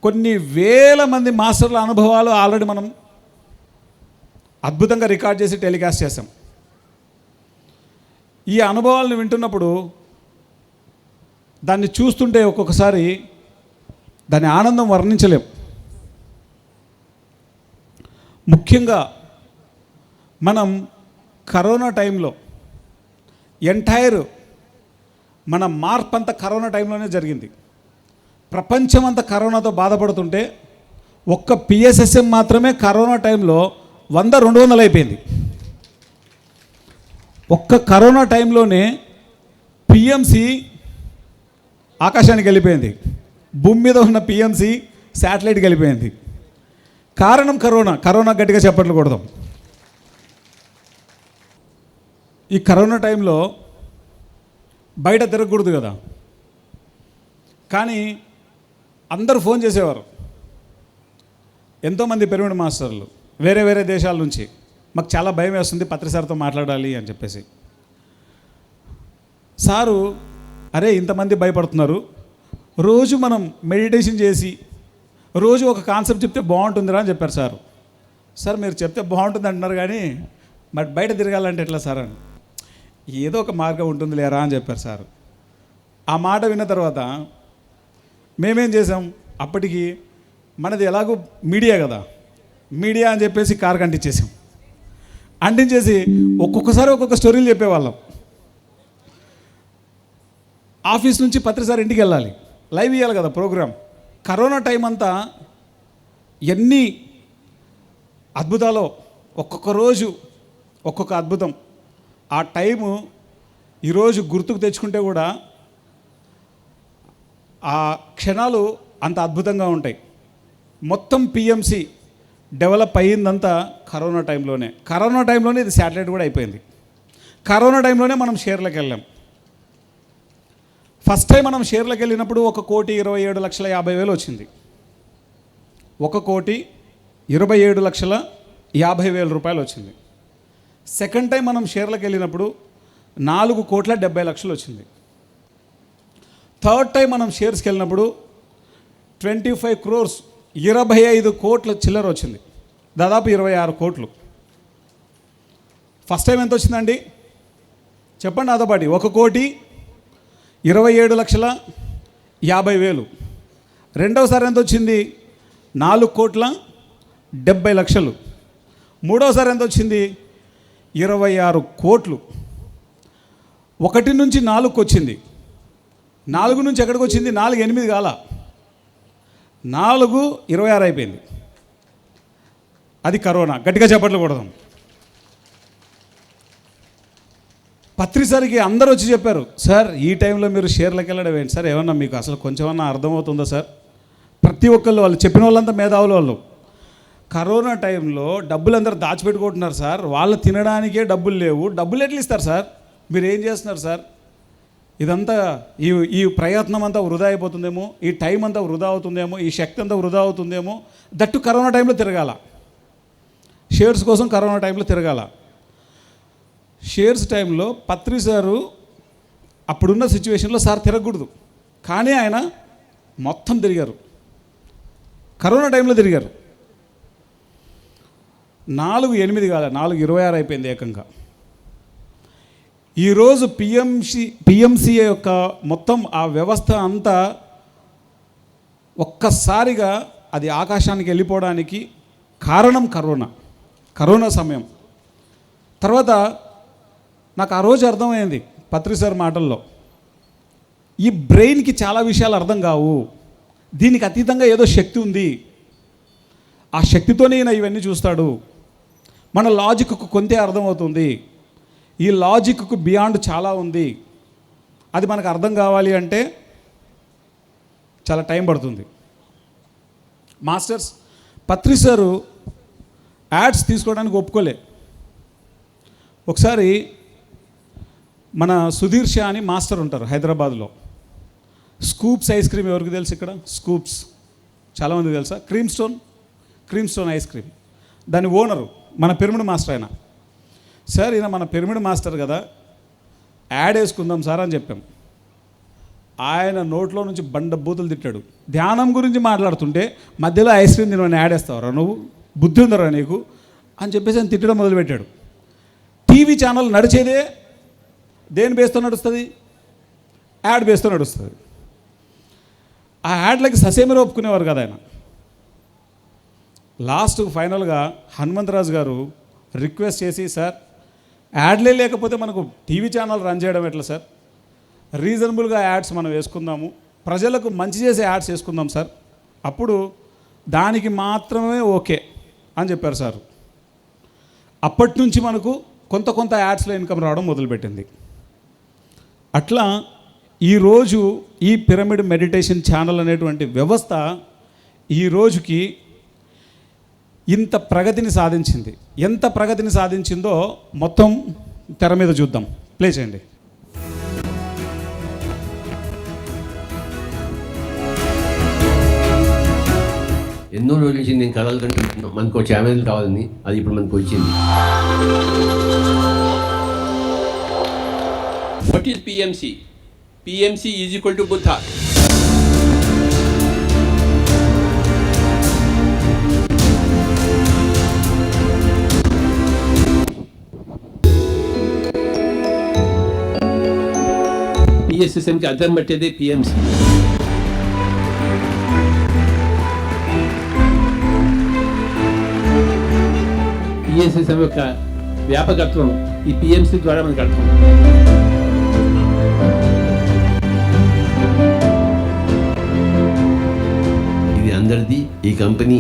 కొన్ని వేల మంది మాస్టర్ల అనుభవాలు ఆల్రెడీ మనం అద్భుతంగా రికార్డ్ చేసి టెలికాస్ట్ చేసాం. ఈ అనుభవాలను వింటున్నప్పుడు దాన్ని చూస్తుంటే ఒక్కొక్కసారి దాని ఆనందం వర్ణించలేం. ముఖ్యంగా మనం కరోనా టైంలో ఎంటైర్ మన మార్పు అంతా కరోనా టైంలోనే జరిగింది. ప్రపంచమంతా కరోనాతో బాధపడుతుంటే ఒక్క పిఎస్ఎస్ఎం మాత్రమే కరోనా టైంలో 100-200 అయిపోయింది. ఒక్క కరోనా టైంలోనే పిఎంసి ఆకాశానికి వెళ్ళిపోయింది, భూమి మీద ఉన్న పిఎంసి శాటిలైట్కి వెళ్ళిపోయింది. కారణం కరోనా గట్టిగా చెప్పట్లు కొడదాం. ఈ కరోనా టైంలో బయట తిరగకూడదు కదా, కానీ అందరూ ఫోన్ చేసేవారు. ఎంతోమంది పిరమిడ్ మాస్టర్లు వేరే వేరే దేశాల నుంచి, మాకు చాలా భయం వేస్తుంది పత్రి సార్తో మాట్లాడాలి అని చెప్పేసి. సారు, అరే ఇంతమంది భయపడుతున్నారు, రోజు మనం మెడిటేషన్ చేసి రోజు ఒక కాన్సెప్ట్ చెప్తే బాగుంటుందిరా అని చెప్పారు సార్. సార్ మీరు చెప్తే బాగుంటుంది అంటున్నారు, కానీ మరి బయట తిరగాలంటే ఎట్లా సార్ అని, ఏదో ఒక మార్గం ఉంటుంది లేరా అని చెప్పారు సార్. ఆ మాట విన్న తర్వాత మేమేం చేసాం, అప్పటికి మనది ఎలాగో మీడియా కదా, మీడియా అని చెప్పేసి కారు అంటించేసాం. అంటించేసి ఒక్కొక్కసారి ఒక్కొక్క స్టోరీలు చెప్పేవాళ్ళం. ఆఫీస్ నుంచి పత్రి సార్ ఇంటికి వెళ్ళాలి, లైవ్ ఇవ్వాలి కదా ప్రోగ్రామ్. కరోనా టైం అంతా ఎన్ని అద్భుతాలో, ఒక్కొక్క రోజు ఒక్కొక్క అద్భుతం. ఆ టైము ఈరోజు గుర్తుకు తెచ్చుకుంటే కూడా ఆ క్షణాలు అంత అద్భుతంగా ఉంటాయి. మొత్తం పిఎంసి డెవలప్ అయ్యిందంతా కరోనా టైంలోనే. కరోనా టైంలోనే ఇది శాటిలైట్ కూడా అయిపోయింది. కరోనా టైంలోనే మనం షేర్లకు వెళ్ళాం. ఫస్ట్ టైం మనం షేర్లకు వెళ్ళినప్పుడు 1,27,50,000 వచ్చింది. 1,27,50,000 రూపాయలు వచ్చింది. సెకండ్ టైం మనం షేర్లకు వెళ్ళినప్పుడు 4,70,00,000 వచ్చింది. థర్డ్ టైం మనం షేర్స్కి వెళ్ళినప్పుడు 25 crores 25 కోట్ల చిల్లర వచ్చింది, దాదాపు 26 కోట్లు. ఫస్ట్ టైం ఎంత వచ్చిందండి చెప్పండి నాతో పాటు? 1,27,50,000. రెండవసారి ఎంత వచ్చింది? 4,70,00,000. మూడవసారి ఎంత వచ్చింది? 26 కోట్లు. 1 నుంచి 4కు వచ్చింది. 4 నుంచి ఎక్కడికి వచ్చింది? 4 8 కాల, 4 26 అయిపోయింది. అది కరోనా. గట్టిగా చెప్పట్లు కొడదాం. పత్రిసారికి అందరూ వచ్చి చెప్పారు, సార్ ఈ టైంలో మీరు షేర్లకు వెళ్ళడం ఏంటి సార్, ఏమన్నా మీకు అసలు కొంచెమన్నా అర్థమవుతుందా సార్? ప్రతి ఒక్కళ్ళు, వాళ్ళు చెప్పిన వాళ్ళంతా మేధావులు. వాళ్ళు కరోనా టైంలో డబ్బులు అందరూ దాచిపెట్టుకుంటున్నారు సార్, వాళ్ళు తినడానికే డబ్బులు లేవు, డబ్బులు ఎట్లా ఇస్తారు సార్, మీరు ఏం చేస్తున్నారు సార్, ఇదంతా ఈ ప్రయత్నం అంతా వృధా అయిపోతుందేమో, ఈ టైం అంతా వృధా అవుతుందేమో, ఈ శక్తి అంతా వృధా అవుతుందేమో. దట్టు కరోనా టైంలో తిరగాల, షేర్స్ కోసం కరోనా టైంలో తిరగాల. షేర్స్ టైంలో పత్రి సారు అప్పుడున్న సిచ్యువేషన్లో సార్ తిరగకూడదు, కానీ ఆయన మొత్తం తిరిగారు. కరోనా టైంలో తిరిగారు. 4:8 కాదు, 4:26 అయిపోయింది ఏకంగా. ఈరోజు పిఎంసిఏ యొక్క మొత్తం ఆ వ్యవస్థ అంతా ఒక్కసారిగా అది ఆకాశానికి వెళ్ళిపోవడానికి కారణం కరోనా సమయం. తర్వాత నాకు ఆ రోజు అర్థమైంది పత్రి సార్ మాటల్లో, ఈ బ్రెయిన్కి చాలా విషయాలు అర్థం కావు, దీనికి అతీతంగా ఏదో శక్తి ఉంది, ఆ శక్తితోనే ఈయన ఇవన్నీ చూస్తాడు. మన లాజిక్కు కొంతే అర్థమవుతుంది, ఈ లాజిక్కు బియాండ్ చాలా ఉంది, అది మనకు అర్థం కావాలి అంటే చాలా టైం పడుతుంది. మాస్టర్స్ పత్రి సారు యాడ్స్ తీసుకోవడానికి ఒప్పుకోలే. ఒకసారి మన సుధీర్ షా అని మాస్టర్ ఉంటారు హైదరాబాద్లో. స్కూప్స్ ఐస్ క్రీమ్ ఎవరికి తెలుసు ఇక్కడ? స్కూప్స్ చాలామంది తెలుసా? క్రీమ్ స్టోన్ ఐస్ క్రీమ్, దాని ఓనరు మన పిరమిడ్ మాస్టర్ ఆయన. సార్ ఈయన మన పిరమిడ్ మాస్టర్ కదా, యాడ్ వేసుకుందాం సార్ అని చెప్పాం. ఆయన నోట్లో నుంచి బండ బూతులు తిట్టాడు. ధ్యానం గురించి మాట్లాడుతుంటే మధ్యలో ఐస్ క్రీమ్ తినమని యాడ్ వేస్తావరా నువ్వు, బుద్ధి ఉందరా నీకు అని చెప్పేసి ఆయన తిట్టడం మొదలుపెట్టాడు. టీవీ ఛానల్ నడిచేదే దేని బేస్తో నడుస్తుంది? యాడ్ బేస్తో నడుస్తుంది. ఆ యాడ్లకి ససేమిరా ఒప్పుకునేవారు కదా ఆయన. లాస్ట్ ఫైనల్గా హనుమంతరాజు గారు రిక్వెస్ట్ చేసి, సార్ యాడ్లే లేకపోతే మనకు టీవీ ఛానల్ రన్ చేయడం ఎట్లా సార్, రీజనబుల్గా యాడ్స్ మనం వేసుకుందాము, ప్రజలకు మంచి చేసే యాడ్స్ వేసుకుందాం సార్, అప్పుడు దానికి మాత్రమే ఓకే అని చెప్పారు సార్. అప్పటి నుంచి మనకు కొంత యాడ్స్లో ఇన్కమ్ రావడం మొదలుపెట్టింది. అట్లా ఈరోజు ఈ పిరమిడ్ మెడిటేషన్ ఛానల్ అనేటువంటి వ్యవస్థ ఈ రోజుకి ఇంత ప్రగతిని సాధించింది. ఎంత ప్రగతిని సాధించిందో మొత్తం తెర మీద చూద్దాం. ప్లే చేయండి. ఎన్నో రోజుల నుంచి నేను కలలు కంటున్నాను, మనకు ఛానల్ కావాలని. అది ఇప్పుడు మనకు వచ్చింది. What is PMC? PMC is equal to Buddha. PSSM के अदर मटे दे PMC. PSSM యొక్క వ్యాపకత్వం ఈ PMC ద్వారా మనకు అర్థం. ఇది అందరిది. ఈ కంపెనీ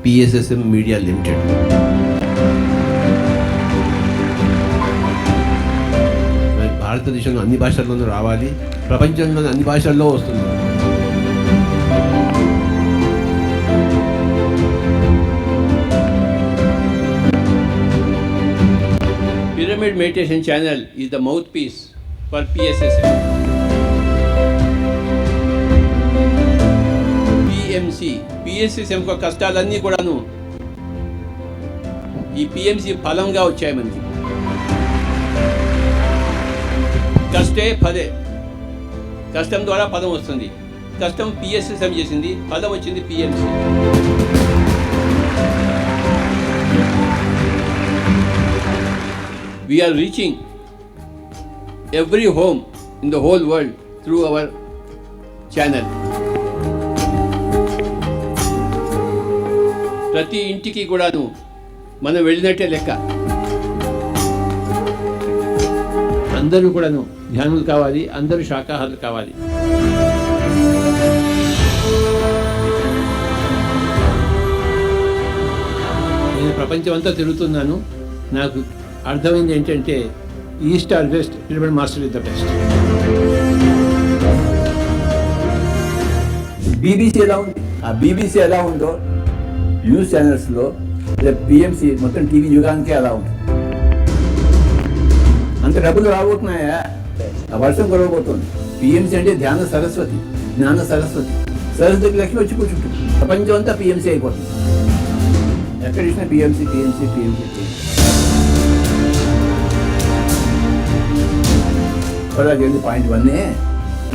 PSSM మీడియా లిమిటెడ్. భారతదేశంలో అన్ని భాషల్లోనూ రావాలి, ప్రపంచంలోని అన్ని భాషల్లో వస్తుంది. Pyramid Meditation Channel is the mouthpiece for PSSM. PSSM को కష్టాలన్నీ కూడాను ఈ PMC ఫలంగా వచ్చాయి మనకి. కష్టే ఫలే, కష్టం ద్వారా ఫలం వస్తుంది. కష్టం PSSM చేసింది, ఫలం వచ్చింది PMC. We are reaching every home in the whole world through our channel. ప్రతి ఇంటికి కూడాను మనం వెళ్ళినట్టే లెక్క. అందరూ కూడాను ధ్యానులు కావాలి, అందరూ శాకాహారులు కావాలి. నేను ప్రపంచం అంతా తిరుగుతున్నాను. నాకు అర్థమైంది ఏంటంటే east or west, pyramid master is the best. BBC ఎలా ఉంది? ఆ బీబీసీ ఎలా ఉందో న్యూస్ ఛానల్స్లో పిఎంసి మొత్తం టీవీ యుగానికే అలా ఉంటుంది. అంత డబ్బులు రాబోతున్నాయా? ఆ వర్షం కురవబోతుంది. పిఎంసి అంటే ధ్యాన సరస్వతి, జ్ఞాన సరస్వతి. సరస్వతికి లక్ష్మి వచ్చి కూర్చుంటుంది. ప్రపంచం అంతా పిఎంసి అయిపోతుంది. ఎక్కడ ఇచ్చినా పిఎంసి పిఎంసి పిఎంసి. ఇప్పటిదాకా వెళ్ళి 0.1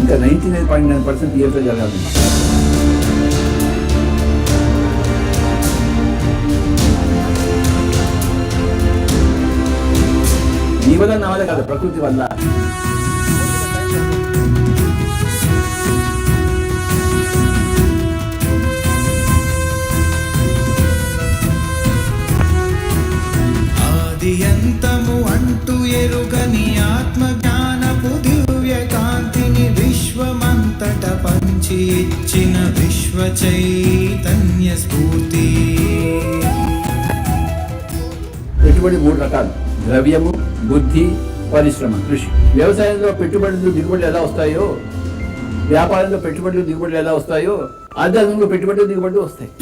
ఇంకా 99.9% పిఎస్లో జరగాలి. నీ వల్ల నా వల్ల కాదు, ప్రకృతి వల్ల. ఆదియంతము అంటూ ఎరుగని ఆత్మ జ్ఞానపు దివ్య కాంతిని విశ్వమంతట పంచి ఇచ్చిన విశ్వ చైతన్య స్ఫూర్తి. పెట్టుబడి 3 రకాలు: ద్రవ్యము, బుద్ధి, పరిశ్రమ, కృషి. వ్యవసాయంలో పెట్టుబడులు దిగుబడులు ఎలా వస్తాయో, వ్యాపారంలో పెట్టుబడులు దిగుబడులు ఎలా వస్తాయో, ఆధ్యాత్మికంలో పెట్టుబడులు దిగుబడులు వస్తాయి.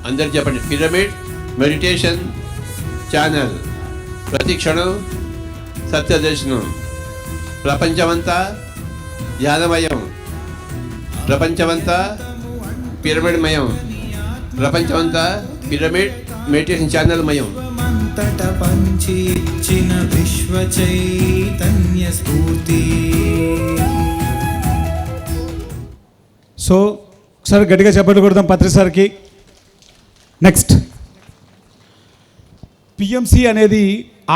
అందరు చెప్పండి. పిరమిడ్ మెడిటేషన్ ఛానల్ ప్రతి క్షణం సత్యదర్శనం. ప్రపంచమంతా ధ్యానమయం, ప్రపంచమంతా పిరమిడ్మయం, ప్రపంచమంతా పిరమిడ్ మెడిటేషన్ ఛానల్ మయం. అంతట పంచి ఇచ్చిన విశ్వ చైతన్య స్ఫూర్తి. సో ఒకసారి గట్టిగా చెప్పండి కొడదాం పత్రి సార్కి. నెక్స్ట్, పిఎంసి అనేది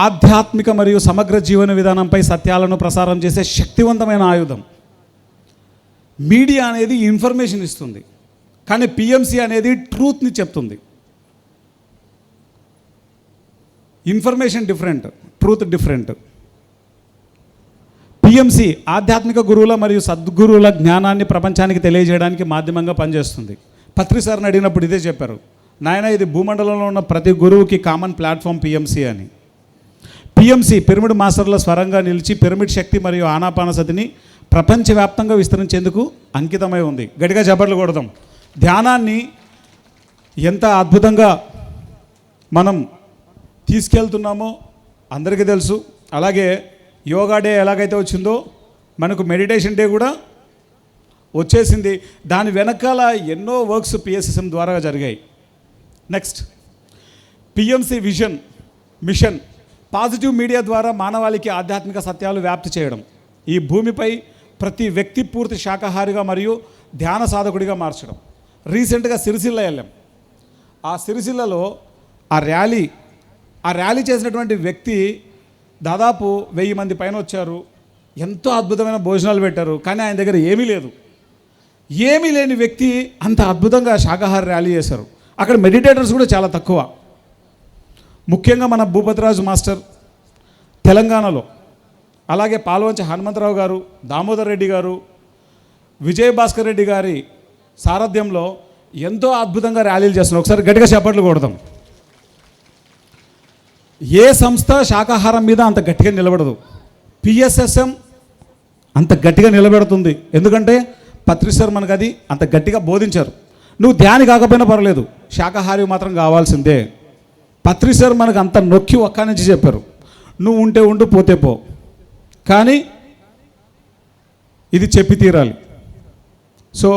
ఆధ్యాత్మిక మరియు సమగ్ర జీవన విధానంపై సత్యాలను ప్రసారం చేసే శక్తివంతమైన ఆయుధం. మీడియా అనేది ఇన్ఫర్మేషన్ ఇస్తుంది, కానీ పిఎంసి అనేది ట్రూత్ని చెప్తుంది. Information different, truth different. PMC ఆధ్యాత్మిక గురువుల మరియు సద్గురువుల జ్ఞానాన్ని ప్రపంచానికి తెలియజేయడానికి మాధ్యమంగా పనిచేస్తుంది. పత్రి సార్ని అడిగినప్పుడు ఇదే చెప్పారు, నాయన ఇది భూమండలంలో ఉన్న ప్రతి గురువుకి కామన్ ప్లాట్ఫామ్ పిఎంసి అని. పిఎంసి పిరమిడ్ మాస్టర్ల స్వరంగా నిలిచి పిరమిడ్ శక్తి మరియు ఆనాపానసతిని ప్రపంచవ్యాప్తంగా విస్తరించేందుకు అంకితమై ఉంది. గట్టిగా చప్పట్లు కొడదాం. ధ్యానాన్ని ఎంత అద్భుతంగా మనం తీసుకెళ్తున్నామో అందరికీ తెలుసు. అలాగే యోగా డే ఎలాగైతే వచ్చిందో మనకు మెడిటేషన్ డే కూడా వచ్చేసింది. దాని వెనకాల ఎన్నో వర్క్స్ పిఎస్ఎస్ఎం ద్వారా జరిగాయి. Next, PMC mission positive media ద్వారా మానవాళికి ఆధ్యాత్మిక సత్యాలు వ్యాప్తి చేయడం, ఈ భూమిపై ప్రతి వ్యక్తి పూర్తి శాకాహారిగా మరియు ధ్యాన సాధకుడిగా మార్చడం. రీసెంట్గా సిరిసిల్ల వెళ్ళాం. ఆ సిరిసిల్లలో ఆ ర్యాలీ చేసినటువంటి వ్యక్తి దాదాపు 1000 మంది పైన వచ్చారు. ఎంతో అద్భుతమైన భోజనాలు పెట్టారు, కానీ ఆయన దగ్గర ఏమీ లేదు. ఏమీ లేని వ్యక్తి అంత అద్భుతంగా శాకాహార ర్యాలీ చేశారు. అక్కడ మెడిటేటర్స్ కూడా చాలా తక్కువ. ముఖ్యంగా మన భూపతిరాజు మాస్టర్ తెలంగాణలో, అలాగే పాల్వంచ హనుమంతరావు గారు, దామోదర్ రెడ్డి గారు, విజయభాస్కర్ రెడ్డి గారి సారథ్యంలో ఎంతో అద్భుతంగా ర్యాలీలు చేస్తున్నారు. ఒకసారి గట్టిగా చప్పట్లు కొడదాం. ఏ సంస్థ శాకాహారం మీద అంత గట్టిగా నిలబడదు, పిఎస్ఎస్ఎం అంత గట్టిగా నిలబెడుతుంది. ఎందుకంటే పత్రి సార్ మనకు అది అంత గట్టిగా బోధించారు. నువ్వు ధ్యాని కాకపోయినా పర్లేదు, శాకాహారి మాత్రం కావాల్సిందే. పత్రి సార్ మనకు అంత నొక్కి ఒక్క నుంచి చెప్పారు, నువ్వు ఉంటే ఉండు, పోతే పో, కానీ ఇది చెప్పి తీరాలి. సో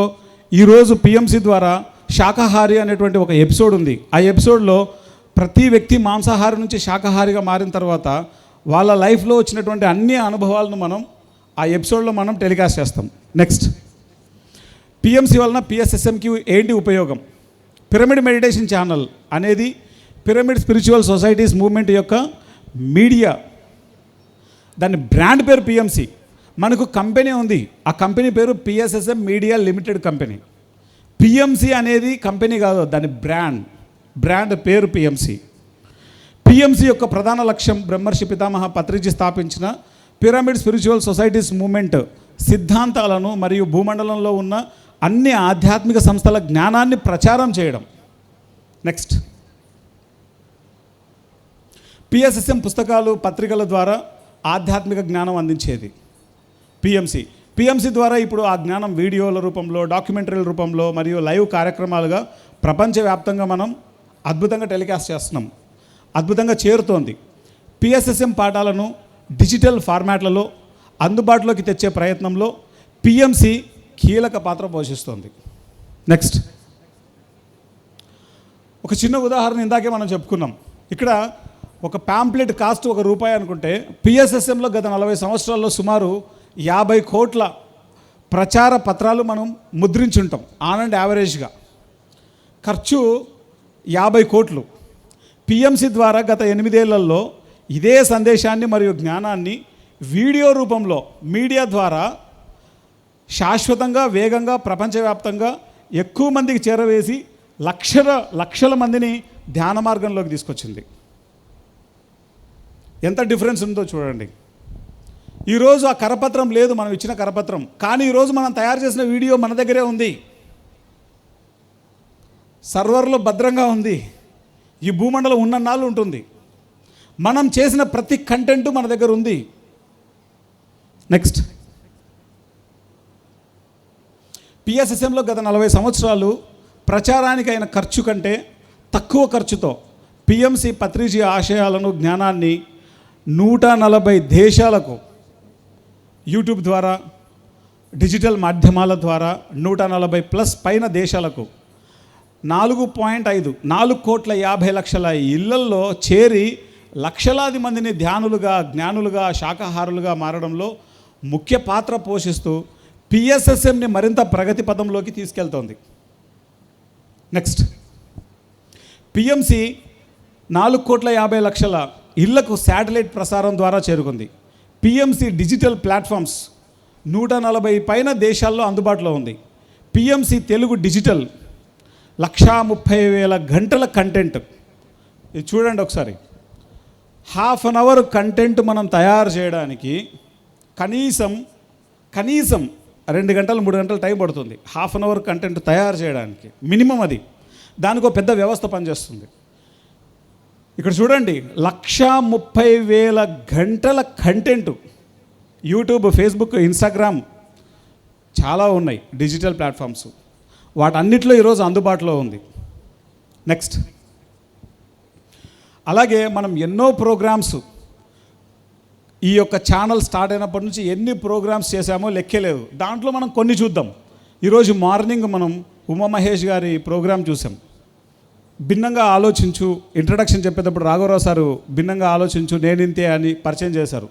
ఈరోజు పిఎంసి ద్వారా శాకాహారి అనేటువంటి ఒక ఎపిసోడ్ ఉంది. ఆ ఎపిసోడ్లో ప్రతి వ్యక్తి మాంసాహారి నుంచి శాకాహారిగా మారిన తర్వాత వాళ్ళ లైఫ్లో వచ్చినటువంటి అన్ని అనుభవాలను మనం ఆ ఎపిసోడ్లో మనం టెలికాస్ట్ చేస్తాం. నెక్స్ట్, పిఎంసి వలన పిఎస్ఎస్ఎంకి ఏంటి ఉపయోగం? పిరమిడ్ మెడిటేషన్ ఛానల్ అనేది పిరమిడ్ స్పిరిచువల్ సొసైటీస్ మూవ్మెంట్ యొక్క మీడియా. దాని బ్రాండ్ పేరు పిఎంసి. మనకు కంపెనీ ఉంది, ఆ కంపెనీ పేరు PSSM media limited company. PMC అనేది కంపెనీ కాదు, దాని బ్రాండ్ పేరు పిఎంసి. పిఎంసి యొక్క ప్రధాన లక్ష్యం బ్రహ్మర్షి పితామహ పత్రిజీ స్థాపించిన పిరమిడ్ స్పిరిచువల్ సొసైటీస్ మూవ్మెంట్ సిద్ధాంతాలను మరియు భూమండలంలో ఉన్న అన్ని ఆధ్యాత్మిక సంస్థల జ్ఞానాన్ని ప్రచారం చేయడం. నెక్స్ట్, పిఎస్ఎస్ఎం పుస్తకాలు, పత్రికల ద్వారా ఆధ్యాత్మిక జ్ఞానం అందించేది పిఎంసి ద్వారా ఇప్పుడు ఆ జ్ఞానం వీడియోల రూపంలో, డాక్యుమెంటరీల రూపంలో మరియు లైవ్ కార్యక్రమాలుగా ప్రపంచవ్యాప్తంగా మనం అద్భుతంగా టెలికాస్ట్ చేస్తున్నాం. అద్భుతంగా చేరుతోంది. పిఎస్ఎస్ఎం పాఠాలను డిజిటల్ ఫార్మాట్లలో అందుబాటులోకి తెచ్చే ప్రయత్నంలో పిఎంసి కీలక పాత్ర పోషిస్తుంది. నెక్స్ట్ ఒక చిన్న ఉదాహరణ ఇందాకే మనం చెప్పుకున్నాం. ఇక్కడ ఒక ప్యాంప్లెట్ కాస్ట్ ₹1 అనుకుంటే పిఎస్ఎస్ఎంలో గత 40 సంవత్సరాల్లో సుమారు 50 కోట్ల ప్రచార పత్రాలు మనం ముద్రించుంటాం ఆన్ అండ్ యావరేజ్గా. ఖర్చు 50 కోట్లు. పిఎంసి ద్వారా గత 8 ఏళ్లలో ఇదే సందేశాన్ని మరియు జ్ఞానాన్ని వీడియో రూపంలో మీడియా ద్వారా శాశ్వతంగా, వేగంగా, ప్రపంచవ్యాప్తంగా ఎక్కువ మందికి చేరవేసి లక్షల మందిని ధ్యాన మార్గంలోకి తీసుకొచ్చింది. ఎంత డిఫరెన్స్ ఉందో చూడండి. ఈరోజు ఆ కరపత్రం లేదు, మనం ఇచ్చిన కరపత్రం, కానీ ఈరోజు మనం తయారు చేసిన వీడియో మన దగ్గరే ఉంది, సర్వర్లో భద్రంగా ఉంది, ఈ భూమండలం ఉన్నన్నాళ్ళు ఉంటుంది. మనం చేసిన ప్రతి కంటెంట్ మన దగ్గర ఉంది. నెక్స్ట్ పిఎస్ఎస్ఎంలో గత 40 సంవత్సరాలు ప్రచారానికి అయిన ఖర్చు కంటే తక్కువ ఖర్చుతో పిఎంసి పత్రిజీ ఆశయాలను, జ్ఞానాన్ని 140 దేశాలకు యూట్యూబ్ ద్వారా, డిజిటల్ మాధ్యమాల ద్వారా 140+ పైన దేశాలకు 4,50,00,000 ఇళ్లల్లో చేరి లక్షలాది మందిని ధ్యానులుగా, జ్ఞానులుగా, శాకాహారులుగా మారడంలో ముఖ్య పాత్ర పోషిస్తూ పిఎస్ఎస్ఎంని మరింత ప్రగతి పదంలోకి తీసుకెళ్తోంది. నెక్స్ట్ పిఎంసి 4,50,00,000 ఇళ్లకు శాటిలైట్ ప్రసారం ద్వారా చేరుకుంది. పిఎంసి డిజిటల్ ప్లాట్ఫామ్స్ 140 పైన దేశాల్లో అందుబాటులో ఉంది. పిఎంసి తెలుగు డిజిటల్ 130,000 గంటల కంటెంట్. ఇది చూడండి ఒకసారి. ½ అన్ అవర్ కంటెంట్ మనం తయారు చేయడానికి కనీసం 2 గంటలు 3 గంటలు టైం పడుతుంది. ½ అన్ అవర్ కంటెంట్ తయారు చేయడానికి మినిమం. అది దానికి ఒక పెద్ద వ్యవస్థ పనిచేస్తుంది. ఇక్కడ చూడండి, 130,000 గంటల కంటెంట్ యూట్యూబ్, ఫేస్బుక్, ఇన్స్టాగ్రామ్ చాలా ఉన్నాయి డిజిటల్ ప్లాట్ఫామ్స్. వాటన్నిటిలో ఈరోజు అందుబాటులో ఉంది. నెక్స్ట్ అలాగే మనం ఎన్నో ప్రోగ్రామ్స్, ఈ యొక్క ఛానల్ స్టార్ట్ అయినప్పటి నుంచి ఎన్ని ప్రోగ్రామ్స్ చేశామో లెక్కలేదు. దాంట్లో మనం కొన్ని చూద్దాం. ఈరోజు మార్నింగ్ మనం ఉమామహేష్ గారి ప్రోగ్రాం చూసాం. భిన్నంగా ఆలోచించు, ఇంట్రడక్షన్ చెప్పేటప్పుడు రాఘవరావు సారు భిన్నంగా ఆలోచించు, నేనింతే అని పరిచయం చేశారు.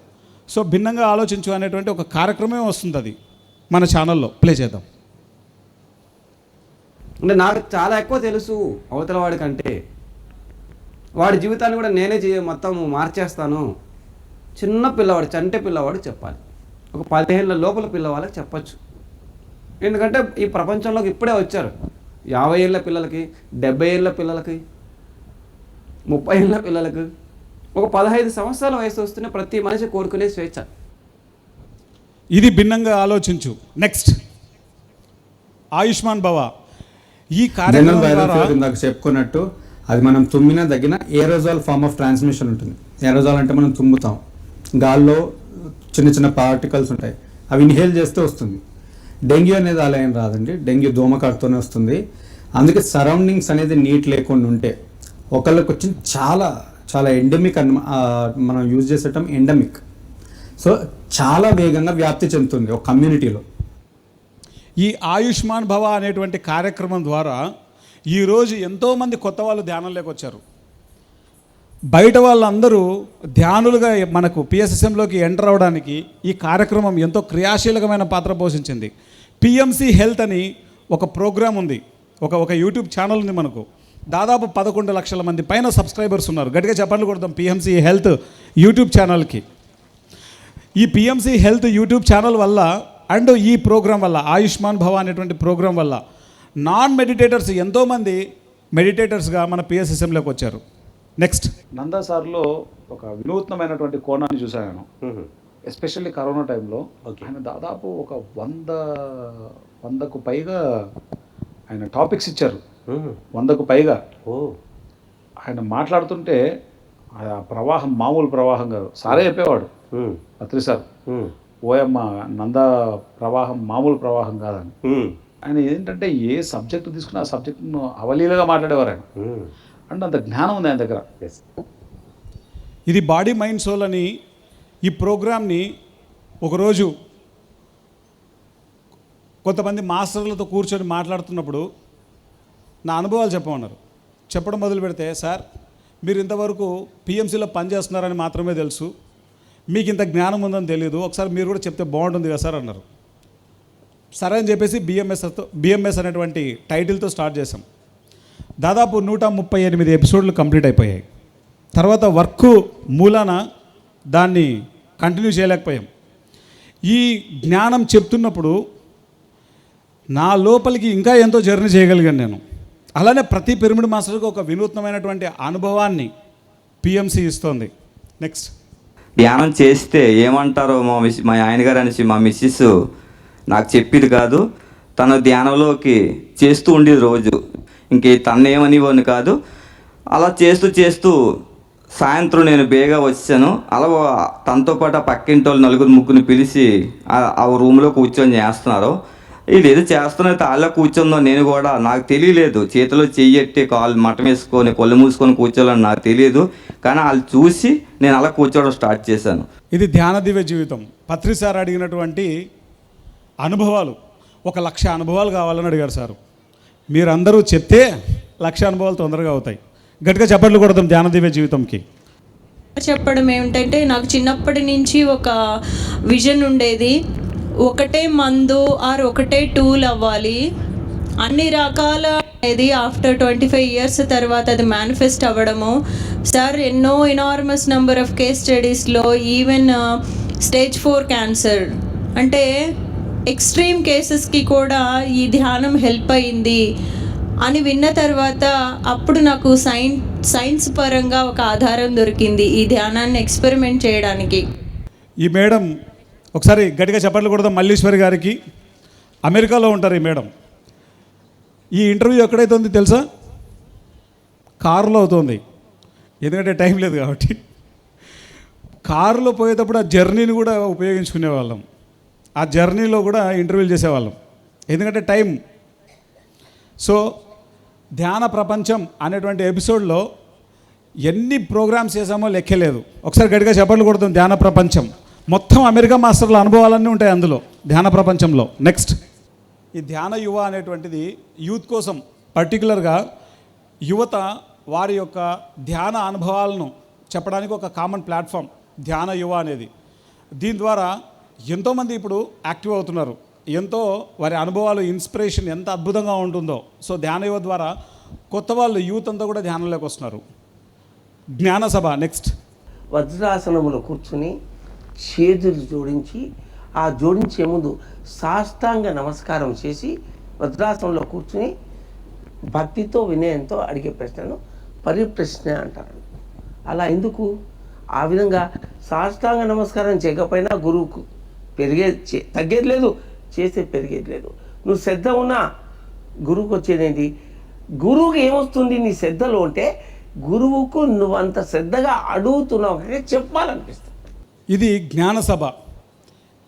సో భిన్నంగా ఆలోచించు అనేటువంటి ఒక కార్యక్రమం వస్తుంది, అది మన ఛానల్లో ప్లే చేద్దాం. అంటే నాకు చాలా ఎక్కువ తెలుసు అవతల వాడి కంటే, వాడి జీవితాన్ని కూడా నేనే మొత్తం మార్చేస్తాను. చిన్న పిల్లవాడు, చంటే పిల్లవాడు చెప్పాలి. ఒక 15 ఏళ్ల లోపల పిల్లవాళ్ళకి చెప్పచ్చు. ఎందుకంటే ఈ ప్రపంచంలోకి ఇప్పుడే వచ్చారు. 50 ఏళ్ళ పిల్లలకి, 70 ఏళ్ళ పిల్లలకి, 30 ఏళ్ళ పిల్లలకి, ఒక 15 సంవత్సరాల వయసు వస్తూనే ప్రతి మనిషి కోరుకునే స్వేచ్ఛ. ఇది భిన్నంగా ఆలోచించు. నెక్స్ట్ ఆయుష్మాన్ భవ. ఈ కార్యక్రమం ద్వారా నాకు చెప్పుకున్నట్టు అది మనం తుమ్మినా దగ్గిన ఏరోజాల్ ఫార్మ్ ఆఫ్ ట్రాన్స్మిషన్ ఉంటుంది. ఏరోజాల్ అంటే మనం తుమ్ముతాం, గాల్లో చిన్న చిన్న పార్టికల్స్ ఉంటాయి, అవి ఇన్హేల్ చేస్తే వస్తుంది. డెంగ్యూ అనేది అలా ఏం రాదండి, డెంగ్యూ దోమకాటుతోనే వస్తుంది. అందుకే సరౌండింగ్స్ అనేది నీట్ లేకుండా ఉంటే ఒకళ్ళకి వచ్చి చాలా చాలా ఎండమిక్ అని మనం యూజ్ చేసేటం ఎండమిక్. సో చాలా వేగంగా వ్యాప్తి చెందుతుంది ఒక కమ్యూనిటీలో. ఈ ఆయుష్మాన్ భవ అనేటువంటి కార్యక్రమం ద్వారా ఈరోజు ఎంతోమంది కొత్త వాళ్ళు ధ్యానంలోకి వచ్చారు. బయట వాళ్ళందరూ ధ్యానులుగా మనకు పిఎస్ఎస్ఎంలోకి ఎంటర్ అవ్వడానికి ఈ కార్యక్రమం ఎంతో క్రియాశీలకమైన పాత్ర పోషించింది. పిఎంసి హెల్త్ అని ఒక ప్రోగ్రాం ఉంది, ఒక యూట్యూబ్ ఛానల్ ఉంది మనకు. దాదాపు 11 లక్షల మంది పైన సబ్స్క్రైబర్స్ ఉన్నారు. గట్టిగా చెప్పండి కొడదాం పిఎంసి హెల్త్ యూట్యూబ్ ఛానల్కి. ఈ పిఎంసి హెల్త్ యూట్యూబ్ ఛానల్ వల్ల అండ్ ఈ ప్రోగ్రాం వల్ల, ఆయుష్మాన్ భవ అనేటువంటి ప్రోగ్రాం వల్ల నాన్ మెడిటేటర్స్ ఎంతోమంది మెడిటేటర్స్గా మన పిఎస్ఎస్ఎంలోకి వచ్చారు. నెక్స్ట్ నందా సార్లో ఒక వినూత్నమైనటువంటి కోణాన్ని చూశాను నేను. ఎస్పెషల్లీ కరోనా టైంలో ఆయన దాదాపు ఒక 100కు పైగా ఆయన టాపిక్స్ ఇచ్చారు. 100కు పైగా ఆయన మాట్లాడుతుంటే ఆ ప్రవాహం మామూలు ప్రవాహం కాదు. సారే చెప్పేవాడు పత్రి సార్, ఓయమ్మ నందా ప్రవాహం మామూలు ప్రవాహం కాదని. ఆయన ఏంటంటే ఏ సబ్జెక్టు తీసుకున్నా ఆ సబ్జెక్టును అవలీలగా మాట్లాడేవారు ఆయన. అంటే అంత జ్ఞానం ఉంది ఆయన దగ్గర. ఇది బాడీ మైండ్ సోల్ అని ఈ ప్రోగ్రామ్ని ఒకరోజు కొంతమంది మాస్టర్లతో కూర్చొని మాట్లాడుతున్నప్పుడు నా అనుభవాలు చెప్పమన్నారు. చెప్పడం మొదలు పెడితే, సార్ మీరు ఇంతవరకు పిఎంసీలో పనిచేస్తున్నారని మాత్రమే తెలుసు, మీకు ఇంత జ్ఞానం ఉందని తెలియదు, ఒకసారి మీరు కూడా చెప్తే బాగుంటుంది కదా సార్ అన్నారు. సరే అని చెప్పేసి బిఎంఎస్ అనేటువంటి టైటిల్తో స్టార్ట్ చేసాం. దాదాపు 138 ఎపిసోడ్లు కంప్లీట్ అయిపోయాయి. తర్వాత వర్క్ మూలాన దాన్ని కంటిన్యూ చేయలేకపోయాం. ఈ జ్ఞానం చెప్తున్నప్పుడు నా లోపలికి ఇంకా ఎంతో జర్నీ చేయగలిగాను నేను. అలానే ప్రతి పిరమిడ్ మాస్టర్కి ఒక వినూత్నమైనటువంటి అనుభవాన్ని పిఎంసి ఇస్తోంది. నెక్స్ట్, ధ్యానం చేస్తే ఏమంటారో మా ఆయన గారు అనేసి మా మిస్సెస్ నాకు చెప్పేది కాదు. తన ధ్యానంలోకి చేస్తూ ఉండేది రోజు. ఇంకే తన్నేమనివ్వని కాదు. అలా చేస్తూ సాయంత్రం నేను బేగా వచ్చాను. అలా తనతో పాటు ఆ పక్కింటి వాళ్ళు 4-3 పిలిచి ఆ రూమ్లో కూర్చొని చేస్తున్నారు. ఇదేదో చేస్తున్న తాళ్ళ కూర్చుందో నేను కూడా, నాకు తెలియలేదు. చేతిలో చెయ్యెట్టి కాళ్ళు మటం వేసుకొని కళ్ళు మూసుకొని కూర్చోవాలని నాకు తెలియదు. కానీ వాళ్ళు చూసి నేను అలా కూర్చోవడం స్టార్ట్ చేశాను. ఇది ధ్యాన దివ్య జీవితం. పత్రి సార్ అడిగినటువంటి అనుభవాలు 1,00,000 అనుభవాలు కావాలని అడిగారు సారు. మీరందరూ చెప్తే 1,00,000 అనుభవాలు తొందరగా అవుతాయి. గట్టిగా చప్పట్లు కొడదాం ధ్యాన దివ్య జీవితంకి. చెప్పడం ఏమిటంటే, నాకు చిన్నప్పటి నుంచి ఒక విజన్ ఉండేది. ఒకటే మందు ఆర్ ఒకటే టూల్ అవ్వాలి, అన్ని రకాల అనేది ఆఫ్టర్ 25 ఇయర్స్ తర్వాత అది మేనిఫెస్ట్ అవ్వడము. సార్ ఎన్నో ఎనార్మస్ నెంబర్ ఆఫ్ కేస్ స్టడీస్లో ఈవెన్ స్టేజ్ 4 క్యాన్సర్ అంటే ఎక్స్ట్రీమ్ కేసెస్కి కూడా ఈ ధ్యానం హెల్ప్ అయింది అని విన్న తర్వాత అప్పుడు నాకు సైన్స్ పరంగా ఒక ఆధారం దొరికింది ఈ ధ్యానాన్ని ఎక్స్పెరిమెంట్ చేయడానికి. ఈ మేడం ఒకసారి గట్టిగా చప్పట్లు కొడదాం మల్లీశ్వరి గారికి. అమెరికాలో ఉంటారు ఈ మేడం. ఈ ఇంటర్వ్యూ ఎక్కడైతే ఉంది తెలుసా? కారులో అవుతుంది, ఎందుకంటే టైం లేదు కాబట్టి. కారులో పోయేటప్పుడు ఆ జర్నీని కూడా ఉపయోగించుకునేవాళ్ళం. ఆ జర్నీలో కూడా ఇంటర్వ్యూలు చేసేవాళ్ళం, ఎందుకంటే టైం. సో ధ్యాన ప్రపంచం అనేటువంటి ఎపిసోడ్లో ఎన్ని ప్రోగ్రామ్స్ చేసామో లెక్కలేదు. ఒకసారి గట్టిగా చప్పట్లు కొడతాం. ధ్యాన ప్రపంచం మొత్తం అమెరికా మాస్టర్ల అనుభవాలన్నీ ఉంటాయి అందులో, ధ్యాన ప్రపంచంలో. నెక్స్ట్, ఈ ధ్యాన యువ అనేటువంటిది యూత్ కోసం, పర్టికులర్గా యువత వారి యొక్క ధ్యాన అనుభవాలను చెప్పడానికి ఒక కామన్ ప్లాట్ఫామ్ ధ్యాన యువ అనేది. దీని ద్వారా ఎంతోమంది ఇప్పుడు యాక్టివ్ అవుతున్నారు. ఎంతో వారి అనుభవాలు, ఇన్స్పిరేషన్ ఎంత అద్భుతంగా ఉంటుందో. సో ధ్యాన యువ ద్వారా కొత్త వాళ్ళు, యూత్ అంతా కూడా ధ్యానంలోకి వస్తున్నారు. జ్ఞాన సభ. నెక్స్ట్, వజ్రాసనములో కూర్చుని చేతులు జోడించి, ఆ జోడించే ముందు సాష్టాంగ నమస్కారం చేసి వజ్రాసనంలో కూర్చుని భక్తితో వినయంతో అడిగే ప్రశ్నను పరిప్రశ్న అంటారు. అలా ఎందుకు? ఆ విధంగా సాష్టాంగ నమస్కారం చేయకపోయినా గురువుకు తగ్గేది లేదు, చేస్తే పెరిగేది లేదు. నువ్వు శ్రద్ధ ఉన్నా గురువుకు వచ్చేదేంటి? గురువుకి ఏమొస్తుంది నీ శ్రద్ధలో ఉంటే? గురువుకు నువ్వు అంత శ్రద్ధగా అడుగుతున్నావు చెప్పాలనిపిస్తుంది. ఇది జ్ఞాన సభ.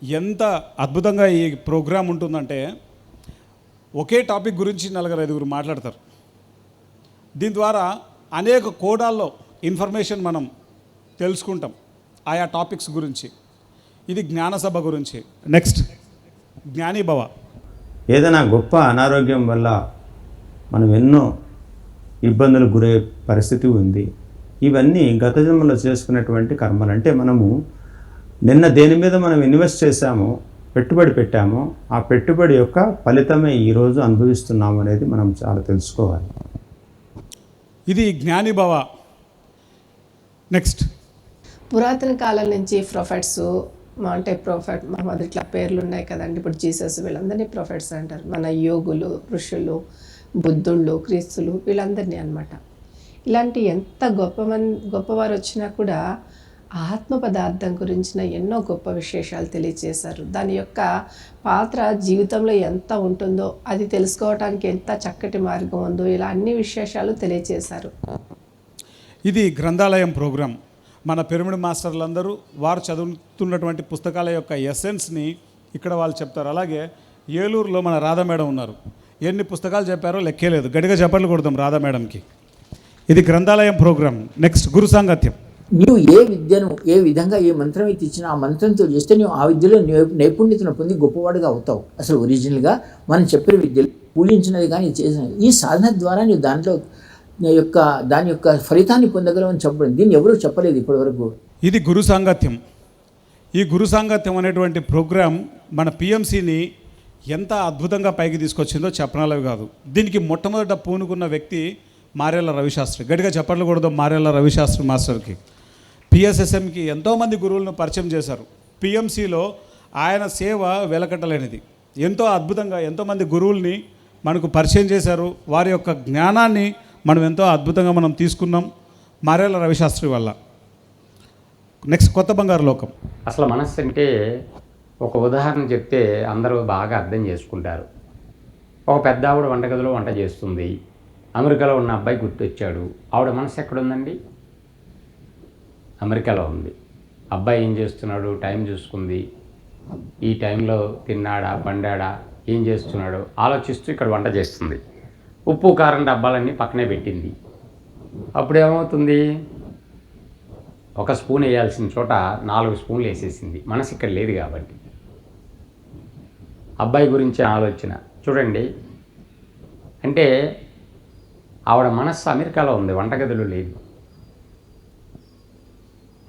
ఎంత అద్భుతంగా ఈ ప్రోగ్రాం ఉంటుందంటే, ఒకే టాపిక్ గురించి 4-5 మాట్లాడతారు. దీని ద్వారా అనేక కోణాల్లో ఇన్ఫర్మేషన్ మనం తెలుసుకుంటాం ఆయా టాపిక్స్ గురించి. ఇది జ్ఞాన సభ గురించి. నెక్స్ట్, జ్ఞాని భవ. ఏదైనా గొప్ప అనారోగ్యం వల్ల మనం ఎన్నో ఇబ్బందులకు గురయ్యే పరిస్థితి ఉంది. ఇవన్నీ గత జన్మలో చేసుకున్నటువంటి కర్మలు. అంటే మనము నిన్న దేని మీద మనం ఇన్వెస్ట్ చేశామో, పెట్టుబడి పెట్టామో, ఆ పెట్టుబడి యొక్క ఫలితమే ఈరోజు అనుభవిస్తున్నాము అనేది మనం చాలా తెలుసుకోవాలి. ఇది జ్ఞాని భవ. నెక్స్ట్, పురాతన కాలం నుంచి ప్రొఫెట్స్ అంటే ప్రొఫెట్ మహమ్మద్ ఇట్లా పేర్లు ఉన్నాయి కదండి. ఇప్పుడు జీసస్ వీళ్ళందరినీ ప్రొఫెట్స్ అంటారు. మన యోగులు, ఋషులు, బుద్ధుళ్ళు, క్రీస్తులు వీళ్ళందరినీ అనమాట. ఇలాంటి ఎంత గొప్పవారు వచ్చినా కూడా ఆత్మ పదార్థం గురించిన ఎన్నో గొప్ప విశేషాలు తెలియజేశారు. దాని యొక్క పాత్ర జీవితంలో ఎంత ఉంటుందో, అది తెలుసుకోవడానికి ఎంత చక్కటి మార్గం ఉందో, ఇలా అన్ని విశేషాలు తెలియజేశారు. ఇది గ్రంథాలయం ప్రోగ్రాం. మన పిరమిడ్ మాస్టర్లందరూ వారు చదువుతున్నటువంటి పుస్తకాల యొక్క ఎసెన్స్ని ఇక్కడ వాళ్ళు చెప్తారు. అలాగే ఏలూరులో మన రాధా మేడం ఉన్నారు. ఎన్ని పుస్తకాలు చెప్పారో లెక్కేలేదు. గట్టిగా చప్పట్లు కొడదాం రాధా మేడంకి. ఇది గ్రంథాలయం ప్రోగ్రాం. నెక్స్ట్, గురు సాంగత్యం. నీవు ఏ విద్యను ఏ విధంగా ఏ మంత్రం అయితే ఇచ్చినా ఆ మంత్రంతో చేస్తే నీవు ఆ విద్యలో నైపుణ్యతను పొంది గొప్పవాడుగా అవుతావు. అసలు ఒరిజినల్గా మనం చెప్పిన విద్యలు పూజించినది కానీ చేసినది ఈ సాధన ద్వారా నీవు దాని యొక్క ఫలితాన్ని పొందగలవని చెప్పడం దీన్ని ఎవరూ చెప్పలేదు ఇప్పటివరకు. ఇది గురు సాంగత్యం. ఈ గురు సాంగత్యం అనేటువంటి ప్రోగ్రాం మన పిఎంసిని ఎంత అద్భుతంగా పైకి తీసుకొచ్చిందో చెప్పనాలవి కాదు. దీనికి మొట్టమొదట పూనుకున్న వ్యక్తి మారేళ్ళ రవిశాస్త్రి. గట్టిగా చెప్పట్లు కూడదు మారేళ్ళ రవిశాస్త్రి మాస్టర్కి. పిఎస్ఎస్ఎంకి ఎంతోమంది గురువులను పరిచయం చేశారు. పిఎంసిలో ఆయన సేవ వెలకట్టలేనిది. ఎంతో అద్భుతంగా ఎంతోమంది గురువుల్ని మనకు పరిచయం చేశారు. వారి యొక్క జ్ఞానాన్ని మనం ఎంతో అద్భుతంగా మనం తీసుకున్నాం మారేళ్ళ రవిశాస్త్రి వల్ల. నెక్స్ట్ కొత్త బంగారు లోకం. అసలు మనస్సు అంటే ఒక ఉదాహరణ చెప్తే అందరూ బాగా అర్థం చేసుకుంటారు. ఒక పెద్ద ఆవిడ వంటగదిలో వంట చేస్తుంది. అమెరికాలో ఉన్న అబ్బాయి గుర్తొచ్చాడు. ఆవిడ మనసు ఎక్కడుందండి? అమెరికాలో ఉంది. అబ్బాయి ఏం చేస్తున్నాడు? టైం చూసుకుంది. ఈ టైంలో తిన్నాడా పండాడా ఏం చేస్తున్నాడు ఆలోచిస్తూ ఇక్కడ వంట చేస్తుంది. ఉప్పు కారం డబ్బాలన్నీ పక్కనే పెట్టింది. అప్పుడు ఏమవుతుంది? ఒక స్పూన్ వేయాల్సిన చోట 4 స్పూన్లు వేసేసింది. మనసు ఇక్కడ లేదు కాబట్టి. అబ్బాయి గురించి ఆలోచన చూడండి. అంటే ఆవిడ మనస్సు అమెరికాలో ఉంది, వంటగదిలో లేదు.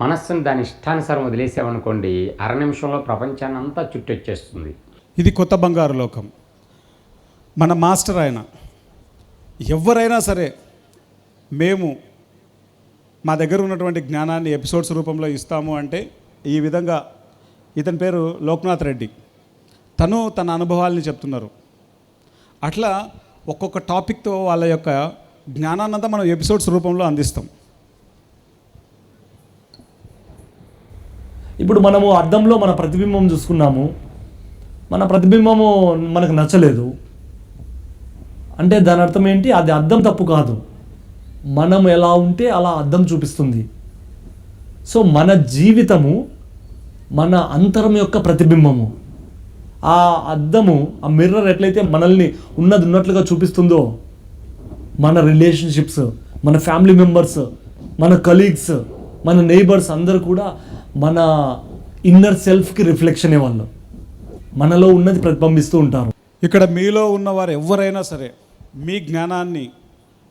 మనస్సును దాని ఇష్టానుసారం వదిలేసామనుకోండి, అర నిమిషంలో ప్రపంచాన్ని అంతా చుట్టొచ్చేస్తుంది. ఇది కొత్త బంగారు లోకం. మన మాస్టర్ ఆయన. ఎవరైనా సరే మేము మా దగ్గర ఉన్నటువంటి జ్ఞానాన్ని ఎపిసోడ్స్ రూపంలో ఇస్తాము అంటే ఈ విధంగా. ఇతని పేరు లోక్నాథ్ రెడ్డి. తను తన అనుభవాల్ని చెప్తున్నారు. అట్లా ఒక్కొక్క టాపిక్తో వాళ్ళ యొక్క జ్ఞానాన్నంతా మనం ఎపిసోడ్స్ రూపంలో అందిస్తాం. ఇప్పుడు మనము అద్దంలో మన ప్రతిబింబం చూసుకున్నాము. మన ప్రతిబింబము మనకు నచ్చలేదు అంటే దాని అర్థం ఏంటి? అది అద్దం తప్పు కాదు. మనం ఎలా ఉంటే అలా అద్దం చూపిస్తుంది. సో మన జీవితము మన అంతరం యొక్క ప్రతిబింబము. ఆ అద్దము, ఆ మిర్రర్ ఎట్లయితే మనల్ని ఉన్నట్లుగా చూపిస్తుందో, మన రిలేషన్షిప్స్, మన ఫ్యామిలీ మెంబర్స్, మన కలీగ్స్, మన నైబర్స్ అందరూ కూడా మన ఇన్నర్ సెల్ఫ్కి రిఫ్లెక్షనే వాళ్ళు. మనలో ఉన్నది ప్రతిబింబిస్తూ ఉంటారు. ఇక్కడ మీలో ఉన్నవారు ఎవరైనా సరే మీ జ్ఞానాన్ని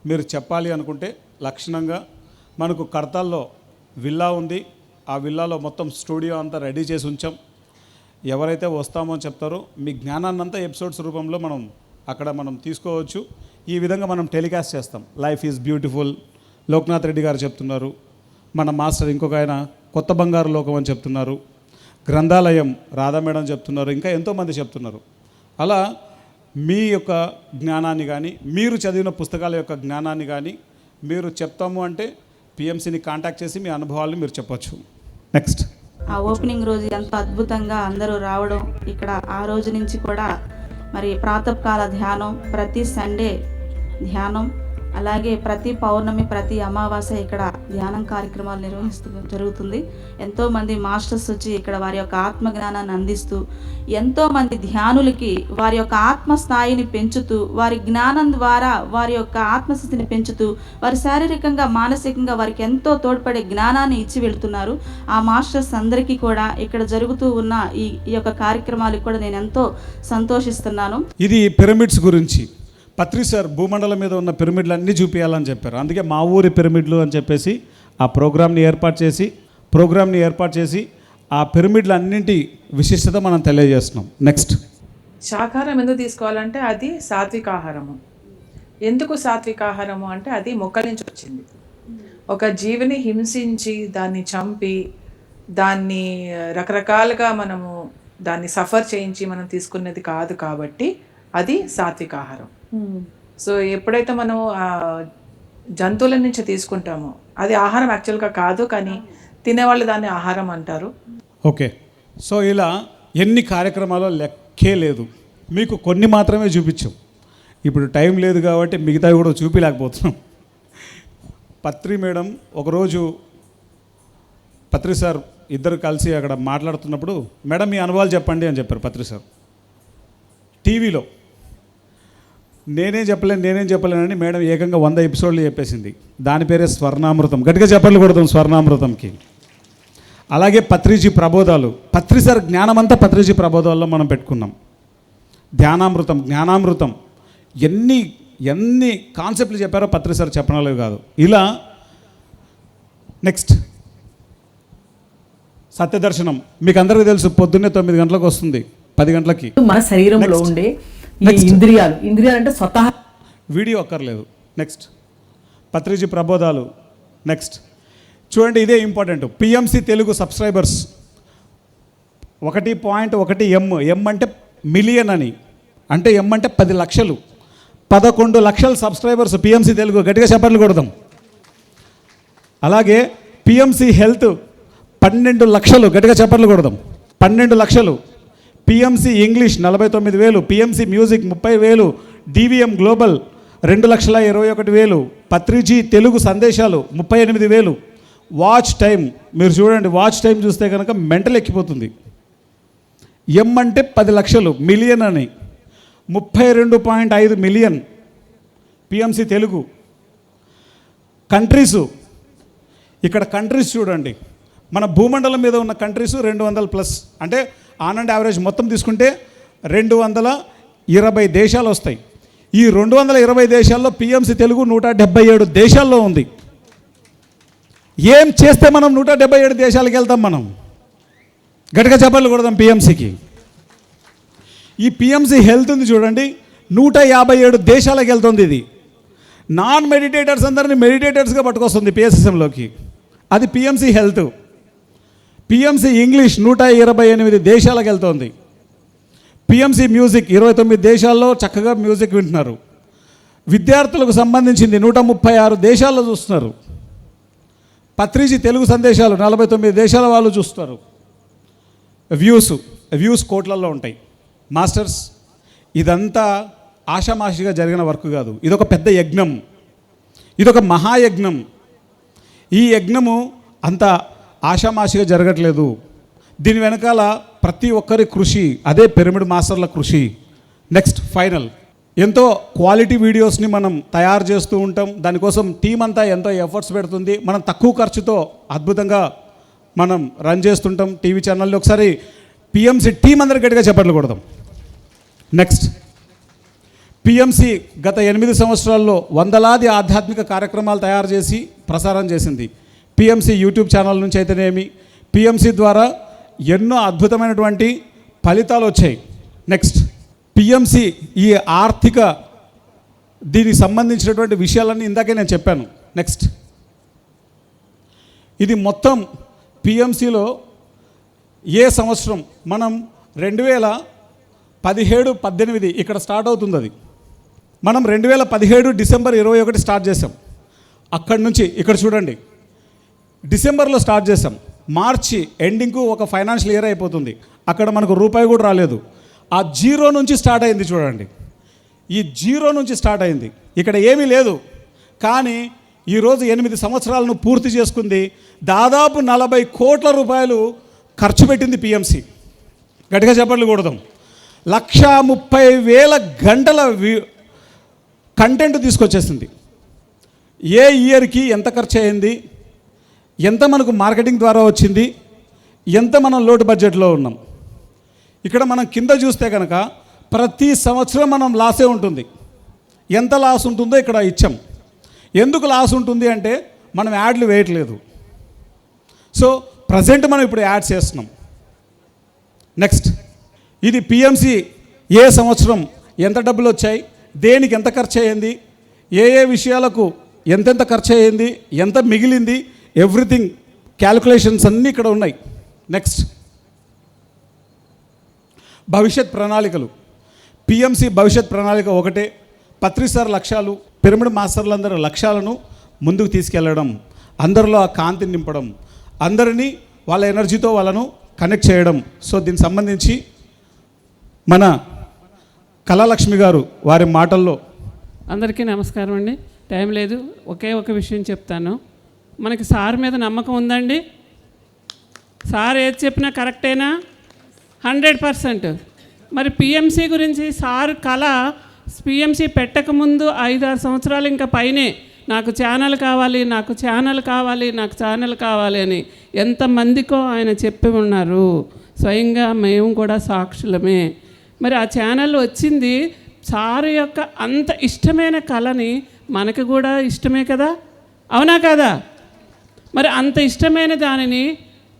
మీరు చెప్పాలి అనుకుంటే లక్షణంగా మనకు కర్తాల్లో విల్లా ఉంది. ఆ విల్లాలో మొత్తం స్టూడియో అంతా రెడీ చేసి ఉంచాం. ఎవరైతే వస్తామో అని చెప్తారో మీ జ్ఞానాన్ని అంతా ఎపిసోడ్స్ రూపంలో మనం తీసుకోవచ్చు. ఈ విధంగా మనం టెలికాస్ట్ చేస్తాం. Life is beautiful Loknath Reddy గారు చెప్తున్నారు. మన మాస్టర్ ఇంకొక ఆయన కొత్త బంగారు లోకం అని చెప్తున్నారు. గ్రంథాలయం రాధా మేడం చెప్తున్నారు. ఇంకా ఎంతోమంది చెప్తున్నారు. అలా మీ యొక్క జ్ఞానాన్ని కానీ, మీరు చదివిన పుస్తకాల యొక్క జ్ఞానాన్ని కానీ మీరు చెప్తాము అంటే పిఎంసిని కాంటాక్ట్ చేసి మీ అనుభవాలను మీరు చెప్పొచ్చు. నెక్స్ట్ ఆ ఓపెనింగ్ రోజు ఎంత అద్భుతంగా అందరూ రావడం, ఇక్కడ ఆ రోజు నుంచి కూడా మరి ప్రాతకాల ధ్యానం, ప్రతి సండే ధ్యానం, అలాగే ప్రతి పౌర్ణమి ప్రతి అమావాస్య ఇక్కడ ధ్యానం కార్యక్రమాలు జరుగుతుంది. ఎంతోమంది మాస్టర్స్ వచ్చి ఇక్కడ వారి యొక్క ఆత్మ జ్ఞానాన్ని అందిస్తూ ఎంతోమంది ధ్యానులకి వారి యొక్క ఆత్మస్థాయిని పెంచుతూ, వారి జ్ఞానం ద్వారా వారి యొక్క ఆత్మస్థితిని పెంచుతూ, వారి శారీరకంగా మానసికంగా వారికి ఎంతో తోడ్పడే జ్ఞానాన్ని ఇచ్చి వెళ్తున్నారు. ఆ మాస్టర్స్ అందరికీ కూడా ఇక్కడ జరుగుతూ ఉన్న ఈ యొక్క కార్యక్రమాలకు కూడా నేను ఎంతో సంతోషిస్తున్నాను. ఇది పిరమిడ్స్ గురించి పత్రి సార్ భూమండలం మీద ఉన్న పిరమిడ్లు అన్నీ చూపించాలని చెప్పారు. అందుకే మా ఊరి పిరమిడ్లు అని చెప్పేసి ఆ ప్రోగ్రామ్ని ఏర్పాటు చేసి ఆ పిరమిడ్లు అన్నింటి విశిష్టత మనం తెలియజేస్తున్నాం. నెక్స్ట్ శాకాహారం ఎందుకు తీసుకోవాలంటే అది సాత్విక ఆహారము. ఎందుకు సాత్విక ఆహారము అంటే అది మొక్కల నుంచి వచ్చింది. ఒక జీవిని హింసించి దాన్ని చంపి దాన్ని రకరకాలుగా మనము దాన్ని సఫర్ చేయించి మనం తీసుకునేది కాదు కాబట్టి అది సాత్విక ఆహారం. సో ఎప్పుడైతే మనం జంతువుల నుంచి తీసుకుంటామో అది ఆహారం యాక్చువల్గా కాదు, కానీ తినేవాళ్ళు దాన్ని ఆహారం అంటారు. ఓకే, సో ఇలా ఎన్ని కార్యక్రమాలు లెక్కే లేదు. మీకు కొన్ని మాత్రమే చూపించాం. ఇప్పుడు టైం లేదు కాబట్టి మిగతావి కూడా చూపించలేకపోతున్నాం. పత్రి మేడం ఒకరోజు పత్రి సార్ ఇద్దరు కలిసి అక్కడ మాట్లాడుతున్నప్పుడు, మేడం మీ అనుభవాలు చెప్పండి అని చెప్పారు పత్రి సార్. టీవీలో నేనేం చెప్పలేనని మేడం ఏకంగా 100 ఎపిసోడ్లు చెప్పేసింది. దాని పేరే స్వర్ణామృతం. గట్టిగా చెప్పలు కొడతాం స్వర్ణామృతంకి. అలాగే పత్రిజీ ప్రబోధాలు, పత్రిసార్ జ్ఞానమంతా పత్రిజీ ప్రబోధాల్లో మనం పెట్టుకున్నాం. ధ్యానామృతం, జ్ఞానామృతం, ఎన్ని కాన్సెప్ట్లు చెప్పారో పత్రిసార్ చెప్పనలేవు కాదు. ఇలా నెక్స్ట్ సత్యదర్శనం మీకు అందరికీ తెలుసు, పొద్దున్నే 9 గంటలకు వస్తుంది, 10 గంటలకి. మన శరీరంలో ఉండే ఇంద్రియాలు అంటే స్వతహా వీడియో అక్కర్లేదు. నెక్స్ట్ పత్రిజీ ప్రబోధాలు. నెక్స్ట్ చూడండి, ఇదే important. PMC Telugu subscribers 1.1 M అంటే మిలియన్ అని, అంటే M అంటే 10 లక్షలు, 11 లక్షల సబ్స్క్రైబర్స్ పిఎంసి తెలుగు. గట్టిగా చెప్పట్లు కొడదాం. అలాగే పిఎంసి హెల్త్ 12 లక్షలు. గట్టిగా చెప్పట్లు కొడదాం. 12 లక్షలు. PMC English 49,000, PMC music 30,000, DVM global 2,21,000, Patriji Telugu సందేశాలు 38,000. వాచ్ టైం మీరు చూడండి, వాచ్ టైం చూస్తే కనుక మెంటల్ ఎక్కిపోతుంది. M అంటే 10 లక్షలు, మిలియన్ అని 32.5 మిలియన్ పిఎంసి తెలుగు. కంట్రీసు, ఇక్కడ కంట్రీస్ చూడండి, మన భూమండలం మీద ఉన్న కంట్రీస్ 200+, అంటే ఆన్ అండ్ యావరేజ్ మొత్తం తీసుకుంటే 220 దేశాలు వస్తాయి. ఈ 220 దేశాల్లో పిఎంసి తెలుగు 177 దేశాల్లో ఉంది. ఏం చేస్తే మనం 177 దేశాలకు వెళ్తాం? మనం గట్టిగా చెప్పలు కొడదాం పిఎంసికి. ఈ పిఎంసి హెల్త్ ఉంది చూడండి, 157 దేశాలకు వెళ్తుంది. ఇది నాన్ మెడిటేటర్స్ అందరినీ మెడిటేటర్స్గా పట్టుకొస్తుంది పిఎస్ఎస్ఎంలోకి. అది పిఎంసి హెల్త్. పిఎంసి ఇంగ్లీష్ 128 దేశాలకు వెళ్తుంది. పిఎంసి మ్యూజిక్ 29 దేశాల్లో చక్కగా మ్యూజిక్ వింటున్నారు. విద్యార్థులకు సంబంధించింది 136 దేశాల్లో చూస్తున్నారు. పత్రిజీ తెలుగు సందేశాలు 49 దేశాల వాళ్ళు చూస్తారు. వ్యూస్ కోట్లలో ఉంటాయి. మాస్టర్స్, ఇదంతా ఆషామాషిగా జరిగిన వర్క్ కాదు. ఇదొక పెద్ద యజ్ఞం, ఇదొక మహాయజ్ఞం. ఈ యజ్ఞము అంత ఆషామాషిగా జరగట్లేదు. దీని వెనకాల ప్రతి ఒక్కరి కృషి, అదే పిరమిడ్ మాస్టర్ల కృషి. నెక్స్ట్ ఫైనల్, ఎంతో క్వాలిటీ వీడియోస్ని మనం తయారు చేస్తూ ఉంటాం. దానికోసం టీం అంతా ఎంతో ఎఫర్ట్స్ పెడుతుంది. మనం తక్కువ ఖర్చుతో అద్భుతంగా మనం రన్ చేస్తుంటాం టీవీ ఛానల్లో. ఒకసారి పిఎంసి టీం అందరి గట్టిగా చెప్పట్లు కొడదాం. నెక్స్ట్ పిఎంసి గత 8 సంవత్సరాల్లో వందలాది ఆధ్యాత్మిక కార్యక్రమాలు తయారు చేసి ప్రసారం చేసింది. పిఎంసి యూట్యూబ్ ఛానల్ నుంచి అయితేనేమి, పిఎంసి ద్వారా ఎన్నో అద్భుతమైనటువంటి ఫలితాలు వచ్చాయి. నెక్స్ట్ పిఎంసి ఈ ఆర్థిక దీనికి సంబంధించినటువంటి విషయాలన్నీ ఇందాకే నేను చెప్పాను. నెక్స్ట్ ఇది మొత్తం పిఎంసిలో ఏ సంవత్సరం మనం 2017-18 ఇక్కడ స్టార్ట్ అవుతుంది. అది మనం 2017 డిసెంబర్ 21 స్టార్ట్ చేసాం. అక్కడి నుంచి ఇక్కడ చూడండి, డిసెంబర్లో స్టార్ట్ చేసాం, మార్చి ఎండింగ్కు ఒక ఫైనాన్షియల్ ఇయర్ అయిపోతుంది. అక్కడ మనకు రూపాయి కూడా రాలేదు. ఆ జీరో నుంచి స్టార్ట్ అయింది చూడండి, ఈ జీరో నుంచి స్టార్ట్ అయింది. ఇక్కడ ఏమీ లేదు, కానీ ఈరోజు 8 సంవత్సరాలను పూర్తి చేసుకుంది. దాదాపు 40 కోట్ల రూపాయలు ఖర్చు పెట్టింది పిఎంసి. గట్టిగా చెప్పట్లు కొడదాం. 130,000 గంటల కంటెంట్ తీసుకొచ్చేసింది. ఏ ఇయర్కి ఎంత ఖర్చు అయింది, ఎంత మనకు మార్కెటింగ్ ద్వారా వచ్చింది, ఎంత మనం లోటు బడ్జెట్లో ఉన్నాం. ఇక్కడ మనం కింద చూస్తే కనుక ప్రతి సంవత్సరం మనం లాసే ఉంటుంది. ఎంత లాస్ ఉంటుందో ఇక్కడ ఇచ్చాం. ఎందుకు లాస్ ఉంటుంది అంటే మనం యాడ్లు వేయట్లేదు. సో ప్రజెంట్ మనం ఇప్పుడు యాడ్స్ చేస్తున్నాం. నెక్స్ట్ ఇది పిఎంసి ఏ సంవత్సరం ఎంత డబ్బులు వచ్చాయి, దేనికి ఎంత ఖర్చు అయ్యింది, ఏ విషయాలకు ఎంతెంత ఖర్చు అయ్యింది, ఎంత మిగిలింది, ఎవ్రీథింగ్ క్యాలిక్యులేషన్స్ అన్నీ ఇక్కడ ఉన్నాయి. నెక్స్ట్ భవిష్యత్ ప్రణాళికలు. పిఎంసి భవిష్యత్ ప్రణాళిక ఒకటే, పత్రిసార్ లక్ష్యాలు, పిరమిడ్ మాస్టర్లందరూ లక్ష్యాలను ముందుకు తీసుకెళ్ళడం, అందరిలో ఆ కాంతిని నింపడం, అందరినీ వాళ్ళ ఎనర్జీతో వాళ్ళను కనెక్ట్ చేయడం. సో దీనికి సంబంధించి మన కళాలక్ష్మి గారు వారి మాటల్లో. అందరికీ నమస్కారం అండి. టైం లేదు, ఒకే ఒక విషయం చెప్తాను. మనకి సార్ మీద నమ్మకం ఉందండి? సార్ ఏది చెప్పినా కరెక్టేనా? 100%. మరి పిఎంసి గురించి సార్ కళ పిఎంసి పెట్టకముందు 5-6 సంవత్సరాలు ఇంకా పైనే నాకు ఛానల్ కావాలి, నాకు ఛానల్ కావాలి, నాకు ఛానల్ కావాలి అని ఎంతమందికో ఆయన చెప్పి ఉన్నారు. స్వయంగా మేము కూడా సాక్షులమే. మరి ఆ ఛానల్ వచ్చింది సారు యొక్క అంత ఇష్టమైన కళని మనకు కూడా ఇష్టమే కదా, అవునా కదా? మరి అంత ఇష్టమైన దానిని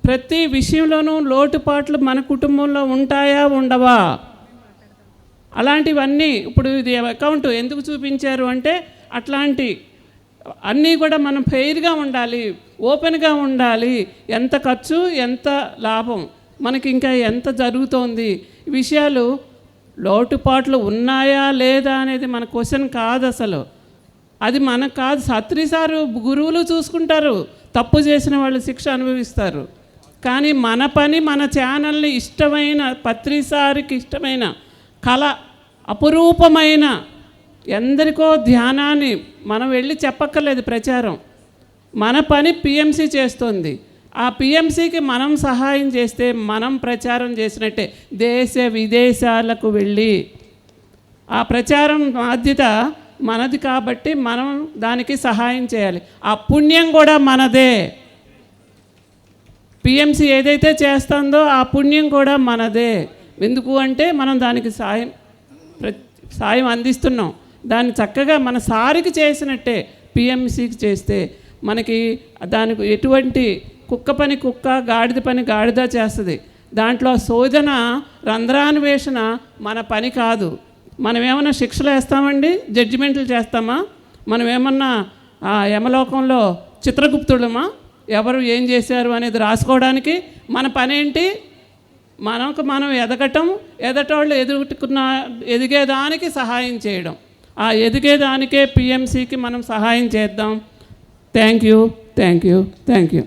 ప్రతి విషయంలోనూ లోటుపాట్లు మన కుటుంబంలో ఉంటాయా ఉండవా? అలాంటివన్నీ ఇప్పుడు ఇది అకౌంట్ ఎందుకు చూపించారు అంటే అట్లాంటి అన్నీ కూడా మనం ఫెయిర్గా ఉండాలి, ఓపెన్గా ఉండాలి. ఎంత ఖర్చు, ఎంత లాభం, మనకి ఇంకా ఎంత జరుగుతోంది, ఈ విషయాలు లోటుపాట్లు ఉన్నాయా లేదా అనేది మన క్వశ్చన్ కాదు అసలు. అది మనకు కాదు. సత్రి సారు గురువులు చూసుకుంటారు, తప్పు చేసిన వాళ్ళు శిక్ష అనుభవిస్తారు. కానీ మన పని మన ఛానల్ని ఇష్టమైన పత్రిసారికి ఇష్టమైన కళ, అపురూపమైన ఎందరికో ధ్యానాన్ని మనం వెళ్ళి చెప్పక్కర్లేదు ప్రచారం. మన పని పిఎంసి చేస్తుంది. ఆ పిఎంసికి మనం సహాయం చేస్తే మనం ప్రచారం చేసినట్టే. దేశ విదేశాలకు వెళ్ళి ఆ ప్రచారం బాధ్యత మనది కాబట్టి మనం దానికి సహాయం చేయాలి. ఆ పుణ్యం కూడా మనదే. పిఎంసి ఏదైతే చేస్తుందో ఆ పుణ్యం కూడా మనదే. ఎందుకు అంటే మనం దానికి సాయం అందిస్తున్నాం. దాన్ని చక్కగా మన సారికి చేసినట్టే పిఎంసికి చేస్తే మనకి దానికి ఎటువంటి కుక్క పని కుక్క, గాడిద పని గాడిద చేస్తుంది. దాంట్లో శోధన, రంధ్రాన్వేషణ మన పని కాదు. మనం ఏమన్నా శిక్షలు వేస్తామండి, జడ్జిమెంట్లు చేస్తామా? మనం ఏమన్నా యమలోకంలో చిత్రగుప్తుడమా? ఎవరు ఏం చేశారు అనేది రాసుకోవడానికి? మన పని ఏంటి? మనం ఎదగటం, ఎదటోళ్ళు ఎదిగేదానికి సహాయం చేయడం. ఆ ఎదిగేదానికే పిఎంసికి మనం సహాయం చేద్దాం. Thank you.